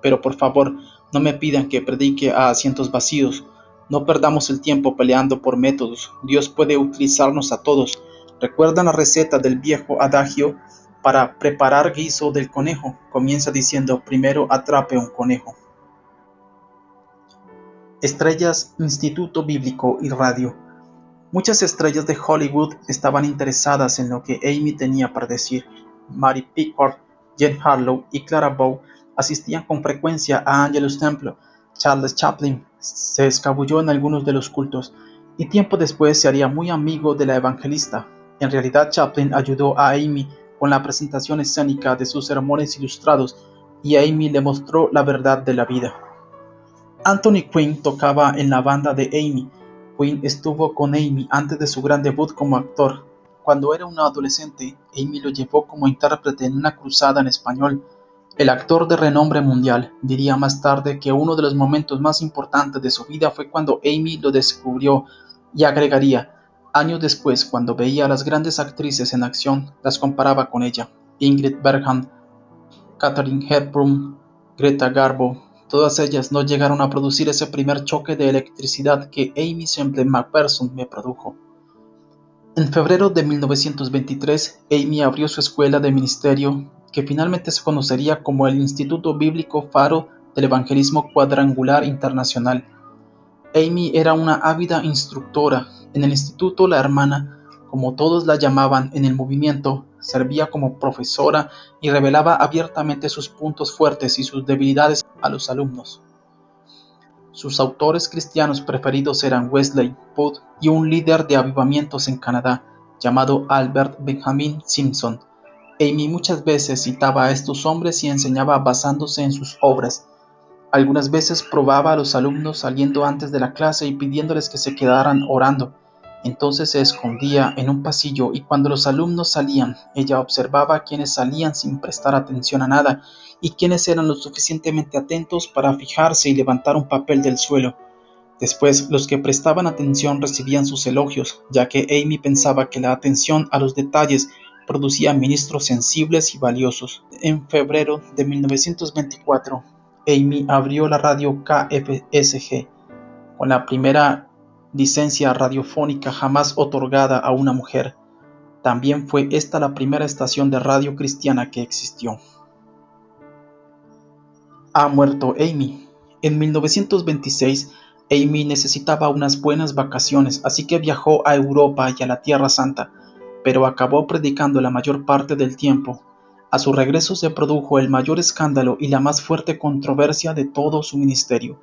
Pero por favor, no me pidan que predique a asientos vacíos. No perdamos el tiempo peleando por métodos. Dios puede utilizarnos a todos. ¿Recuerdan la receta del viejo adagio? Para preparar guiso del conejo, comienza diciendo: primero atrape un conejo». Estrellas, Instituto Bíblico y Radio. Muchas estrellas de Hollywood estaban interesadas en lo que Amy tenía para decir. Mary Pickford, Jean Harlow y Clara Bow asistían con frecuencia a Angelus Temple. Charles Chaplin se escabulló en algunos de los cultos, y tiempo después se haría muy amigo de la evangelista. En realidad, Chaplin ayudó a Amy con la presentación escénica de sus sermones ilustrados, y Amy le mostró la verdad de la vida. Anthony Quinn tocaba en la banda de Amy. Quinn estuvo con Amy antes de su gran debut como actor. Cuando era un adolescente, Amy lo llevó como intérprete en una cruzada en español. El actor de renombre mundial diría más tarde que uno de los momentos más importantes de su vida fue cuando Amy lo descubrió, y agregaría: años después, cuando veía a las grandes actrices en acción, las comparaba con ella. Ingrid Bergman, Katharine Hepburn, Greta Garbo, todas ellas no llegaron a producir ese primer choque de electricidad que Amy Semple McPherson me produjo. En febrero de 1923, Amy abrió su escuela de ministerio, que finalmente se conocería como el Instituto Bíblico Faro del Evangelismo Cuadrangular Internacional. Amy era una ávida instructora. En el instituto, la hermana, como todos la llamaban en el movimiento, servía como profesora y revelaba abiertamente sus puntos fuertes y sus debilidades a los alumnos. Sus autores cristianos preferidos eran Wesley, Booth y un líder de avivamientos en Canadá llamado Albert Benjamin Simpson. Amy muchas veces citaba a estos hombres y enseñaba basándose en sus obras. Algunas veces probaba a los alumnos saliendo antes de la clase y pidiéndoles que se quedaran orando. Entonces se escondía en un pasillo, y cuando los alumnos salían, ella observaba a quienes salían sin prestar atención a nada y quienes eran lo suficientemente atentos para fijarse y levantar un papel del suelo. Después, los que prestaban atención recibían sus elogios, ya que Amy pensaba que la atención a los detalles producía ministros sensibles y valiosos. En febrero de 1924, Amy abrió la radio KFSG, con la primera licencia radiofónica jamás otorgada a una mujer. También fue esta la primera estación de radio cristiana que existió. Ha muerto Amy. En 1926, Amy necesitaba unas buenas vacaciones, así que viajó a Europa y a la Tierra Santa, pero acabó predicando la mayor parte del tiempo. A su regreso se produjo el mayor escándalo y la más fuerte controversia de todo su ministerio.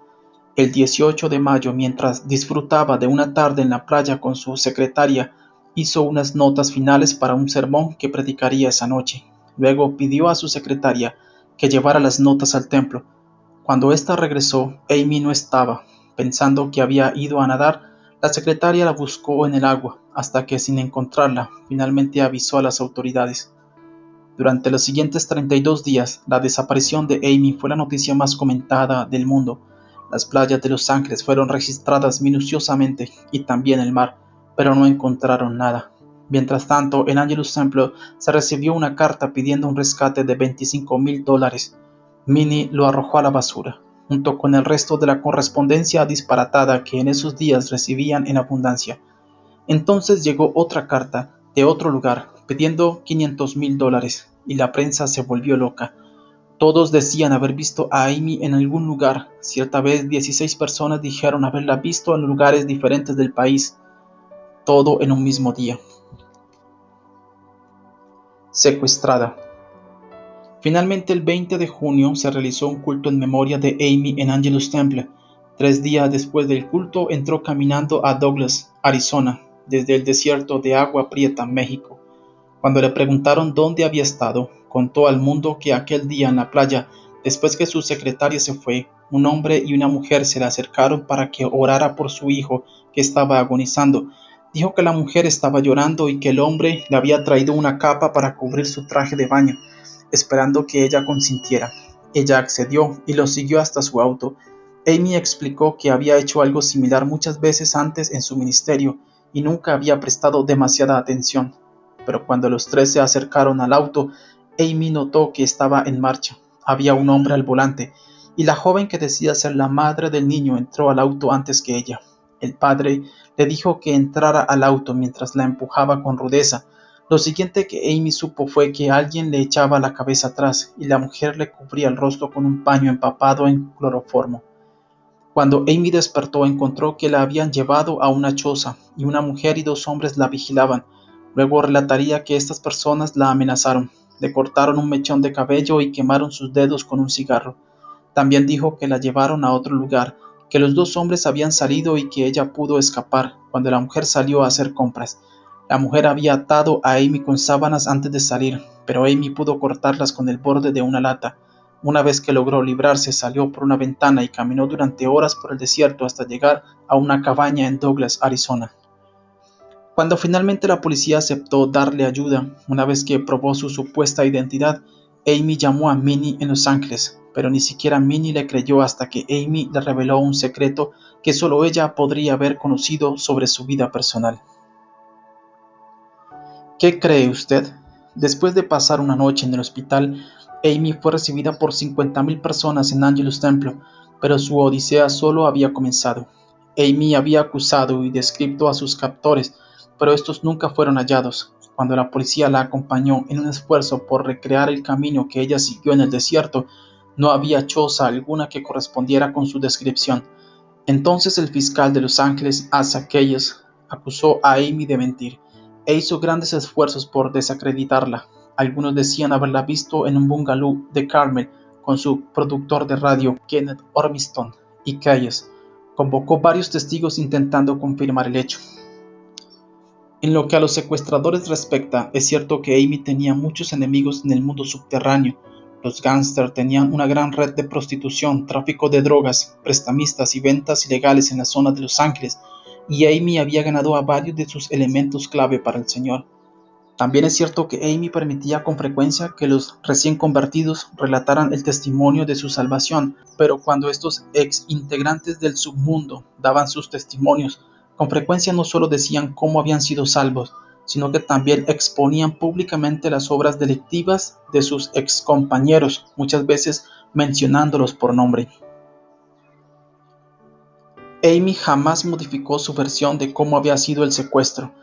El 18 de mayo, mientras disfrutaba de una tarde en la playa con su secretaria, hizo unas notas finales para un sermón que predicaría esa noche. Luego pidió a su secretaria que llevara las notas al templo. Cuando ésta regresó, Amy no estaba. Pensando que había ido a nadar, la secretaria la buscó en el agua, hasta que, sin encontrarla, finalmente avisó a las autoridades. Durante los siguientes 32 días, la desaparición de Amy fue la noticia más comentada del mundo. Las playas de Los Ángeles fueron registradas minuciosamente y también el mar, pero no encontraron nada. Mientras tanto, en Angelus Temple se recibió una carta pidiendo un rescate de $25,000. Minnie lo arrojó a la basura, junto con el resto de la correspondencia disparatada que en esos días recibían en abundancia. Entonces llegó otra carta de otro lugar pidiendo $500,000 y la prensa se volvió loca. Todos decían haber visto a Amy en algún lugar. Cierta vez 16 personas dijeron haberla visto en lugares diferentes del país, todo en un mismo día. Secuestrada. Finalmente, el 20 de junio se realizó un culto en memoria de Amy en Angelus Temple. 3 días después del culto entró caminando a Douglas, Arizona, desde el desierto de Agua Prieta, México. Cuando le preguntaron dónde había estado, contó al mundo que aquel día en la playa, después que su secretaria se fue, un hombre y una mujer se le acercaron para que orara por su hijo que estaba agonizando. Dijo que la mujer estaba llorando y que el hombre le había traído una capa para cubrir su traje de baño, esperando que ella consintiera. Ella accedió y lo siguió hasta su auto. Amy explicó que había hecho algo similar muchas veces antes en su ministerio y nunca había prestado demasiada atención. Pero cuando los tres se acercaron al auto, Amy notó que estaba en marcha. Había un hombre al volante, y la joven que decía ser la madre del niño entró al auto antes que ella. El padre le dijo que entrara al auto mientras la empujaba con rudeza. Lo siguiente que Amy supo fue que alguien le echaba la cabeza atrás y la mujer le cubría el rostro con un paño empapado en cloroformo. Cuando Amy despertó, encontró que la habían llevado a una choza y una mujer y 2 hombres la vigilaban. Luego relataría que estas personas la amenazaron, le cortaron un mechón de cabello y quemaron sus dedos con un cigarro. También dijo que la llevaron a otro lugar, que los 2 hombres habían salido y que ella pudo escapar cuando la mujer salió a hacer compras. La mujer había atado a Amy con sábanas antes de salir, pero Amy pudo cortarlas con el borde de una lata. Una vez que logró librarse, salió por una ventana y caminó durante horas por el desierto hasta llegar a una cabaña en Douglas, Arizona. Cuando finalmente la policía aceptó darle ayuda, una vez que probó su supuesta identidad, Amy llamó a Minnie en Los Ángeles, pero ni siquiera Minnie le creyó hasta que Amy le reveló un secreto que solo ella podría haber conocido sobre su vida personal. ¿Qué cree usted? Después de pasar una noche en el hospital, Amy fue recibida por 50,000 personas en Angelus Temple, pero su odisea solo había comenzado. Amy había acusado y descrito a sus captores, pero estos nunca fueron hallados. Cuando la policía la acompañó en un esfuerzo por recrear el camino que ella siguió en el desierto, no había choza alguna que correspondiera con su descripción. Entonces el fiscal de Los Ángeles, Asa Keyes, acusó a Amy de mentir e hizo grandes esfuerzos por desacreditarla. Algunos decían haberla visto en un bungalow de Carmel con su productor de radio, Kenneth Ormiston, y Keyes convocó varios testigos intentando confirmar el hecho. En lo que a los secuestradores respecta, es cierto que Amy tenía muchos enemigos en el mundo subterráneo. Los gángsters tenían una gran red de prostitución, tráfico de drogas, prestamistas y ventas ilegales en la zona de Los Ángeles, y Amy había ganado a varios de sus elementos clave para el Señor. También es cierto que Amy permitía con frecuencia que los recién convertidos relataran el testimonio de su salvación, pero cuando estos ex integrantes del submundo daban sus testimonios, con frecuencia no solo decían cómo habían sido salvos, sino que también exponían públicamente las obras delictivas de sus ex compañeros, muchas veces mencionándolos por nombre. Amy jamás modificó su versión de cómo había sido el secuestro.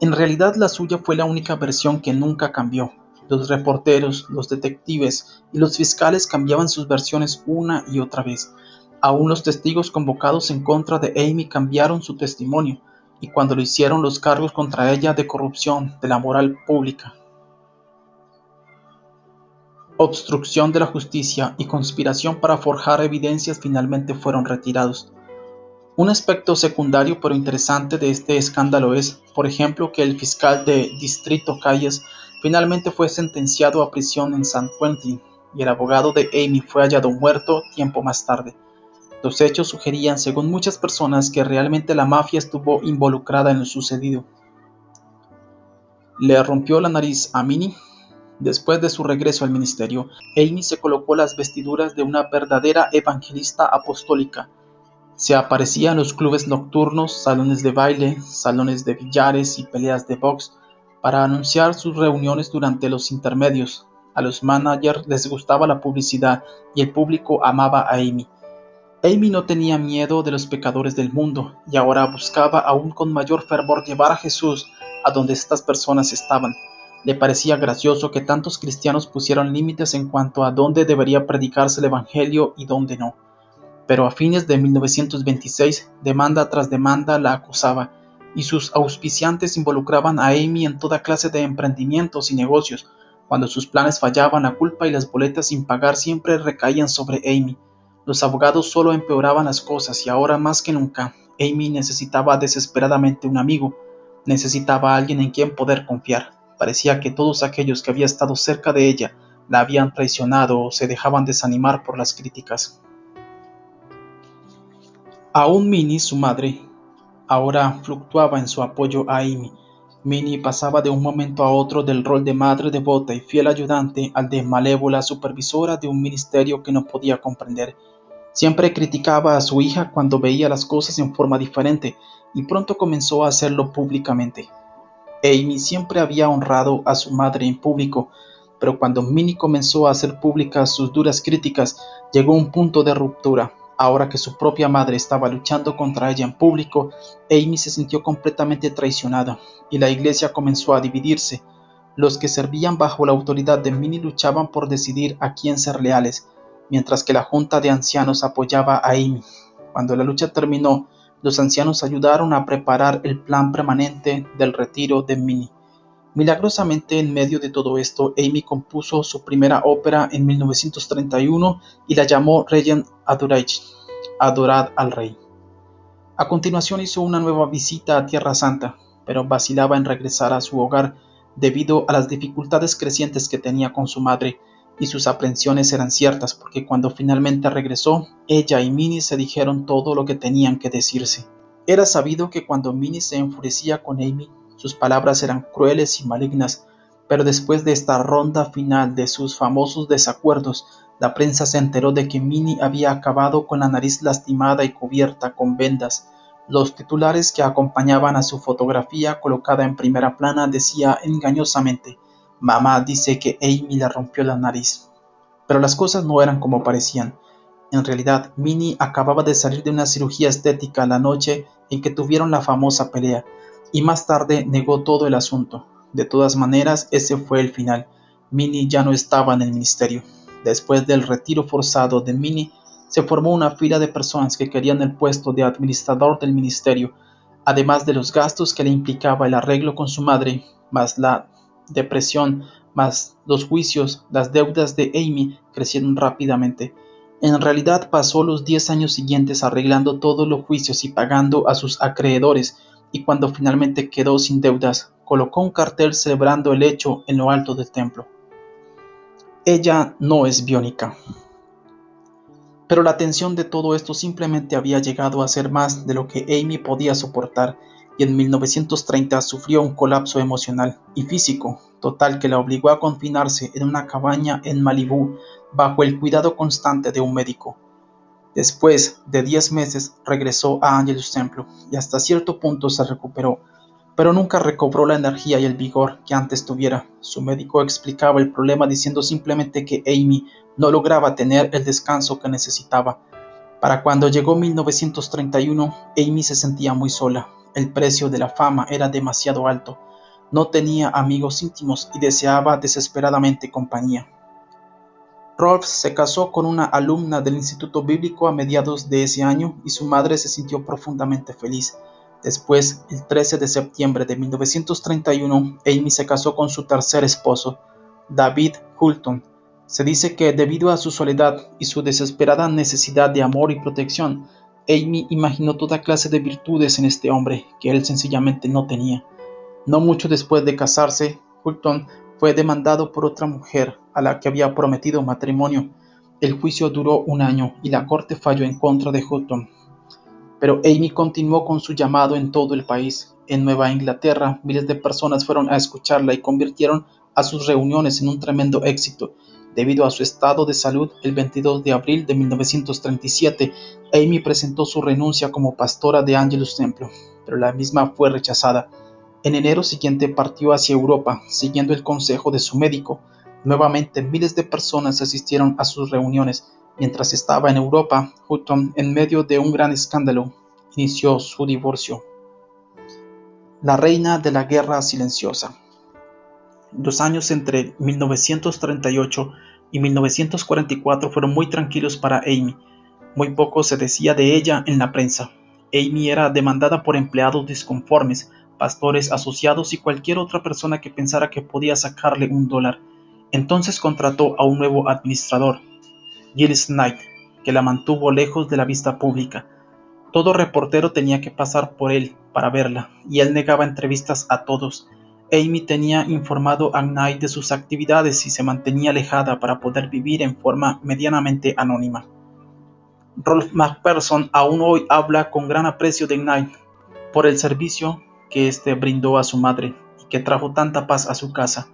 En realidad la suya fue la única versión que nunca cambió. Los reporteros, los detectives y los fiscales cambiaban sus versiones una y otra vez. Aún los testigos convocados en contra de Amy cambiaron su testimonio, y cuando lo hicieron los cargos contra ella de corrupción de la moral pública, obstrucción de la justicia y conspiración para forjar evidencias finalmente fueron retirados. Un aspecto secundario pero interesante de este escándalo es, por ejemplo, que el fiscal de distrito Calles finalmente fue sentenciado a prisión en San Quentin y el abogado de Amy fue hallado muerto tiempo más tarde. Los hechos sugerían, según muchas personas, que realmente la mafia estuvo involucrada en lo sucedido. ¿Le rompió la nariz a Minnie? Después de su regreso al ministerio, Amy se colocó las vestiduras de una verdadera evangelista apostólica. Se aparecía en los clubes nocturnos, salones de baile, salones de billares y peleas de box para anunciar sus reuniones durante los intermedios. A los managers les gustaba la publicidad y el público amaba a Amy. Amy no tenía miedo de los pecadores del mundo y ahora buscaba aún con mayor fervor llevar a Jesús a donde estas personas estaban. Le parecía gracioso que tantos cristianos pusieran límites en cuanto a dónde debería predicarse el Evangelio y dónde no. Pero a fines de 1926, demanda tras demanda la acusaba, y sus auspiciantes involucraban a Amy en toda clase de emprendimientos y negocios. Cuando sus planes fallaban, la culpa y las boletas sin pagar siempre recaían sobre Amy. Los abogados solo empeoraban las cosas y ahora más que nunca, Amy necesitaba desesperadamente un amigo, necesitaba a alguien en quien poder confiar. Parecía que todos aquellos que habían estado cerca de ella la habían traicionado o se dejaban desanimar por las críticas. Aún Minnie, su madre, ahora fluctuaba en su apoyo a Amy. Minnie pasaba de un momento a otro del rol de madre devota y fiel ayudante al de malévola supervisora de un ministerio que no podía comprender. Siempre criticaba a su hija cuando veía las cosas en forma diferente y pronto comenzó a hacerlo públicamente. Amy siempre había honrado a su madre en público, pero cuando Minnie comenzó a hacer públicas sus duras críticas, llegó un punto de ruptura. Ahora que su propia madre estaba luchando contra ella en público, Amy se sintió completamente traicionada y la iglesia comenzó a dividirse. Los que servían bajo la autoridad de Minnie luchaban por decidir a quién ser leales, mientras que la junta de ancianos apoyaba a Amy. Cuando la lucha terminó, los ancianos ayudaron a preparar el plan permanente del retiro de Minnie. Milagrosamente, en medio de todo esto, Amy compuso su primera ópera en 1931 y la llamó Regent Adorage, Adorad al Rey. A continuación hizo una nueva visita a Tierra Santa, pero vacilaba en regresar a su hogar debido a las dificultades crecientes que tenía con su madre, y sus aprensiones eran ciertas porque cuando finalmente regresó, ella y Minnie se dijeron todo lo que tenían que decirse. Era sabido que cuando Minnie se enfurecía con Amy, sus palabras eran crueles y malignas, pero después de esta ronda final de sus famosos desacuerdos, la prensa se enteró de que Minnie había acabado con la nariz lastimada y cubierta con vendas. Los titulares que acompañaban a su fotografía colocada en primera plana decía engañosamente: "Mamá dice que Amy le rompió la nariz". Pero las cosas no eran como parecían. En realidad, Minnie acababa de salir de una cirugía estética la noche en que tuvieron la famosa pelea, y más tarde negó todo el asunto. De todas maneras, ese fue el final. Minnie ya no estaba en el ministerio. Después del retiro forzado de Minnie, se formó una fila de personas que querían el puesto de administrador del ministerio, además de los gastos que le implicaba el arreglo con su madre, más la depresión, más los juicios. Las deudas de Amy crecieron rápidamente. En realidad pasó los 10 años siguientes arreglando todos los juicios y pagando a sus acreedores, y cuando finalmente quedó sin deudas, colocó un cartel celebrando el hecho en lo alto del templo. Ella no es biónica. Pero la tensión de todo esto simplemente había llegado a ser más de lo que Amy podía soportar, y en 1930 sufrió un colapso emocional y físico total que la obligó a confinarse en una cabaña en Malibú bajo el cuidado constante de un médico. Después de 10 meses regresó a Angelus Temple y hasta cierto punto se recuperó, pero nunca recobró la energía y el vigor que antes tuviera. Su médico explicaba el problema diciendo simplemente que Amy no lograba tener el descanso que necesitaba. Para cuando llegó 1931, Amy se sentía muy sola. El precio de la fama era demasiado alto. No tenía amigos íntimos y deseaba desesperadamente compañía. Rolf se casó con una alumna del Instituto Bíblico a mediados de ese año y su madre se sintió profundamente feliz. Después, el 13 de septiembre de 1931, Amy se casó con su tercer esposo, David Hulton. Se dice que debido a su soledad y su desesperada necesidad de amor y protección, Amy imaginó toda clase de virtudes en este hombre que él sencillamente no tenía. No mucho después de casarse, Hulton fue demandado por otra mujer a la que había prometido matrimonio. El juicio duró un año y la corte falló en contra de Hulton. Pero Amy continuó con su llamado en todo el país. En Nueva Inglaterra, miles de personas fueron a escucharla y convirtieron a sus reuniones en un tremendo éxito. Debido a su estado de salud, el 22 de abril de 1937, Amy presentó su renuncia como pastora de Angelus Temple, pero la misma fue rechazada. En enero siguiente partió hacia Europa, siguiendo el consejo de su médico. Nuevamente miles de personas asistieron a sus reuniones. Mientras estaba en Europa, Hutton, en medio de un gran escándalo, inició su divorcio. La reina de la guerra silenciosa. Los años entre 1938 y 1944 fueron muy tranquilos para Amy. Muy poco se decía de ella en la prensa. Amy era demandada por empleados disconformes, pastores asociados y cualquier otra persona que pensara que podía sacarle $1. Entonces contrató a un nuevo administrador, Giles Knight, que la mantuvo lejos de la vista pública. Todo reportero tenía que pasar por él para verla, y él negaba entrevistas a todos. Amy tenía informado a Knight de sus actividades y se mantenía alejada para poder vivir en forma medianamente anónima. Rolf McPherson aún hoy habla con gran aprecio de Knight por el servicio que éste brindó a su madre y que trajo tanta paz a su casa.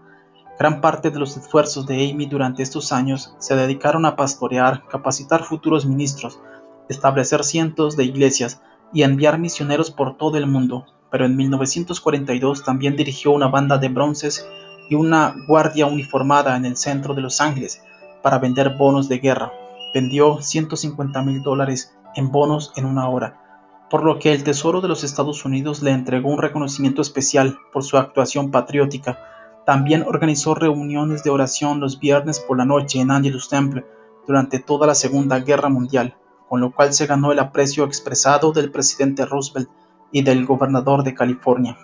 Gran parte de los esfuerzos de Amy durante estos años se dedicaron a pastorear, capacitar futuros ministros, establecer cientos de iglesias y enviar misioneros por todo el mundo, pero en 1942 también dirigió una banda de bronces y una guardia uniformada en el centro de Los Ángeles para vender bonos de guerra. Vendió $150,000 en bonos en una hora, por lo que el Tesoro de los Estados Unidos le entregó un reconocimiento especial por su actuación patriótica. También organizó reuniones de oración los viernes por la noche en Angelus Temple durante toda la Segunda Guerra Mundial, con lo cual se ganó el aprecio expresado del presidente Roosevelt y del gobernador de California.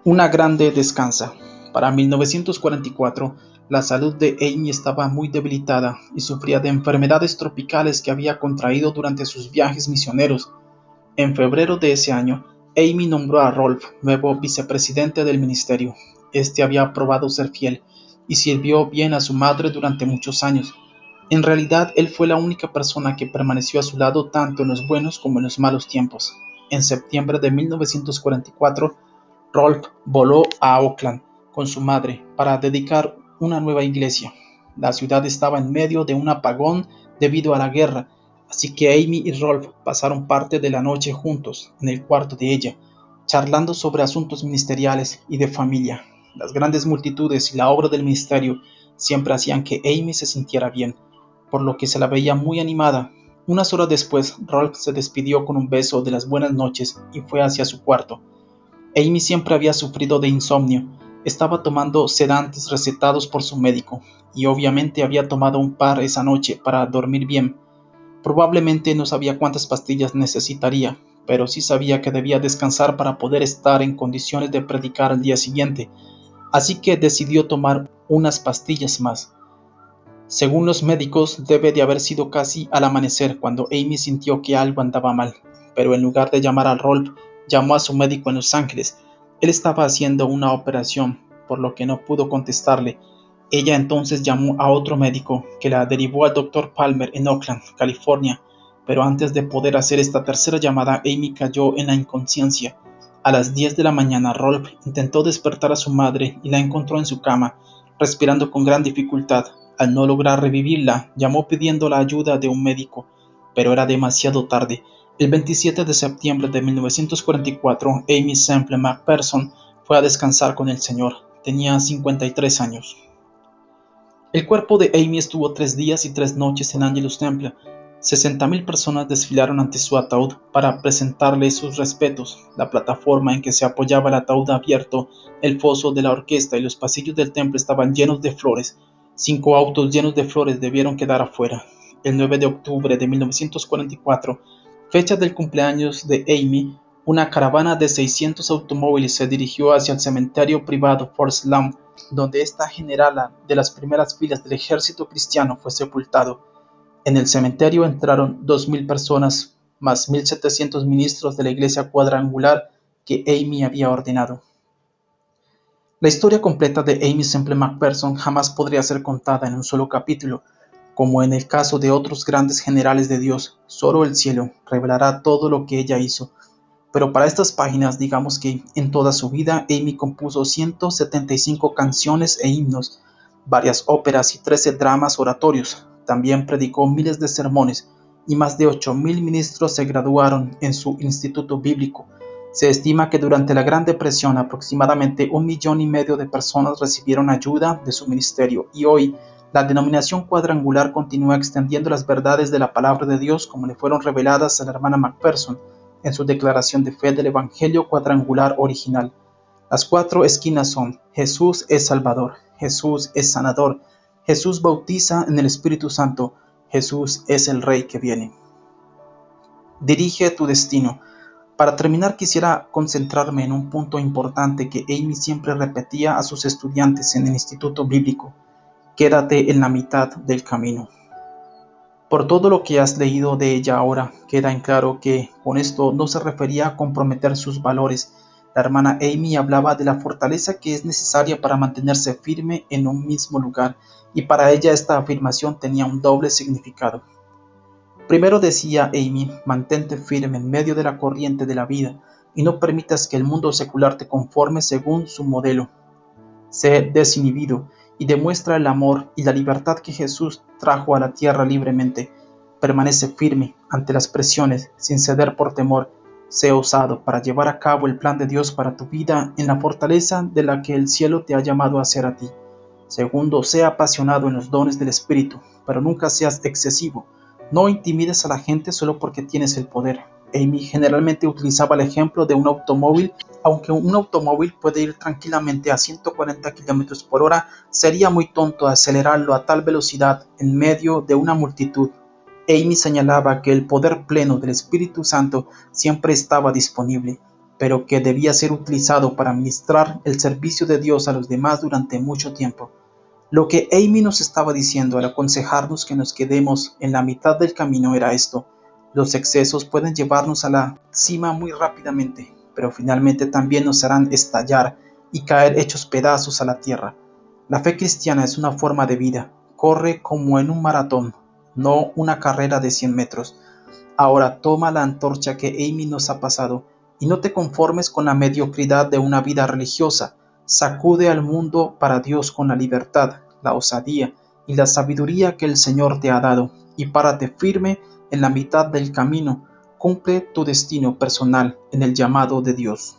Una grande descansa. Para 1944, la salud de Amy estaba muy debilitada y sufría de enfermedades tropicales que había contraído durante sus viajes misioneros. En febrero de ese año, Amy nombró a Rolf nuevo vicepresidente del ministerio. Este había probado ser fiel y sirvió bien a su madre durante muchos años. En realidad, él fue la única persona que permaneció a su lado tanto en los buenos como en los malos tiempos. En septiembre de 1944, Rolf voló a Oakland con su madre para dedicar una nueva iglesia. La ciudad estaba en medio de un apagón debido a la guerra, así que Amy y Rolf pasaron parte de la noche juntos en el cuarto de ella, charlando sobre asuntos ministeriales y de familia. Las grandes multitudes y la obra del ministerio siempre hacían que Amy se sintiera bien, por lo que se la veía muy animada. Unas horas después, Rolf se despidió con un beso de las buenas noches y fue hacia su cuarto. Amy siempre había sufrido de insomnio, estaba tomando sedantes recetados por su médico, y obviamente había tomado un par esa noche para dormir bien. Probablemente no sabía cuántas pastillas necesitaría, pero sí sabía que debía descansar para poder estar en condiciones de predicar al día siguiente, así que decidió tomar unas pastillas más. Según los médicos, debe de haber sido casi al amanecer cuando Amy sintió que algo andaba mal, pero en lugar de llamar a Rolf, llamó a su médico en Los Ángeles. Él estaba haciendo una operación, por lo que no pudo contestarle. Ella entonces llamó a otro médico, que la derivó al Dr. Palmer en Oakland, California, pero antes de poder hacer esta tercera llamada, Amy cayó en la inconsciencia. A las 10 de la mañana, Rolf intentó despertar a su madre y la encontró en su cama, respirando con gran dificultad. Al no lograr revivirla, llamó pidiendo la ayuda de un médico, pero era demasiado tarde. El 27 de septiembre de 1944, Amy Semple McPherson fue a descansar con el Señor. Tenía 53 años. El cuerpo de Amy estuvo 3 días y 3 noches en Angelus Temple. 60,000 personas desfilaron ante su ataúd para presentarle sus respetos. La plataforma en que se apoyaba el ataúd abierto, el foso de la orquesta y los pasillos del templo estaban llenos de flores. 5 autos llenos de flores debieron quedar afuera. El 9 de octubre de 1944, fecha del cumpleaños de Amy, una caravana de 600 automóviles se dirigió hacia el cementerio privado Forest Lawn, donde esta generala de las primeras filas del ejército cristiano fue sepultado. En el cementerio entraron 2,000 personas, más 1,700 ministros de la iglesia cuadrangular que Amy había ordenado. La historia completa de Amy Semple McPherson jamás podría ser contada en un solo capítulo. Como en el caso de otros grandes generales de Dios, solo el cielo revelará todo lo que ella hizo. Pero para estas páginas, digamos que en toda su vida, Amy compuso 175 canciones e himnos, varias óperas y 13 dramas oratorios. También predicó miles de sermones y más de 8.000 ministros se graduaron en su instituto bíblico. Se estima que durante la Gran Depresión aproximadamente 1,5 millones de personas recibieron ayuda de su ministerio, y hoy la denominación cuadrangular continúa extendiendo las verdades de la palabra de Dios como le fueron reveladas a la hermana McPherson en su declaración de fe del Evangelio cuadrangular original. Las 4 esquinas son: Jesús es Salvador, Jesús es Sanador, Jesús bautiza en el Espíritu Santo, Jesús es el Rey que viene. Dirige tu destino. Para terminar, quisiera concentrarme en un punto importante que Amy siempre repetía a sus estudiantes en el Instituto Bíblico: quédate en la mitad del camino. Por todo lo que has leído de ella ahora, queda en claro que con esto no se refería a comprometer sus valores. La hermana Amy hablaba de la fortaleza que es necesaria para mantenerse firme en un mismo lugar, y para ella esta afirmación tenía un doble significado. Primero, decía Amy, mantente firme en medio de la corriente de la vida y no permitas que el mundo secular te conforme según su modelo. Sé desinhibido y demuestra el amor y la libertad que Jesús trajo a la tierra libremente. Permanece firme ante las presiones, sin ceder por temor. Sé osado para llevar a cabo el plan de Dios para tu vida en la fortaleza de la que el cielo te ha llamado a ser a ti. Segundo, sé apasionado en los dones del Espíritu, pero nunca seas excesivo. No intimides a la gente solo porque tienes el poder. Amy generalmente utilizaba el ejemplo de un automóvil. Aunque un automóvil puede ir tranquilamente a 140 km por hora, sería muy tonto acelerarlo a tal velocidad en medio de una multitud. Amy señalaba que el poder pleno del Espíritu Santo siempre estaba disponible, pero que debía ser utilizado para ministrar el servicio de Dios a los demás durante mucho tiempo. Lo que Amy nos estaba diciendo al aconsejarnos que nos quedemos en la mitad del camino era esto: los excesos pueden llevarnos a la cima muy rápidamente, pero finalmente también nos harán estallar y caer hechos pedazos a la tierra. La fe cristiana es una forma de vida. Corre como en un maratón, no una carrera de 100 metros. Ahora toma la antorcha que Amy nos ha pasado y no te conformes con la mediocridad de una vida religiosa. Sacude al mundo para Dios con la libertad, la osadía y la sabiduría que el Señor te ha dado, y párate firme en la mitad del camino. Cumple tu destino personal en el llamado de Dios.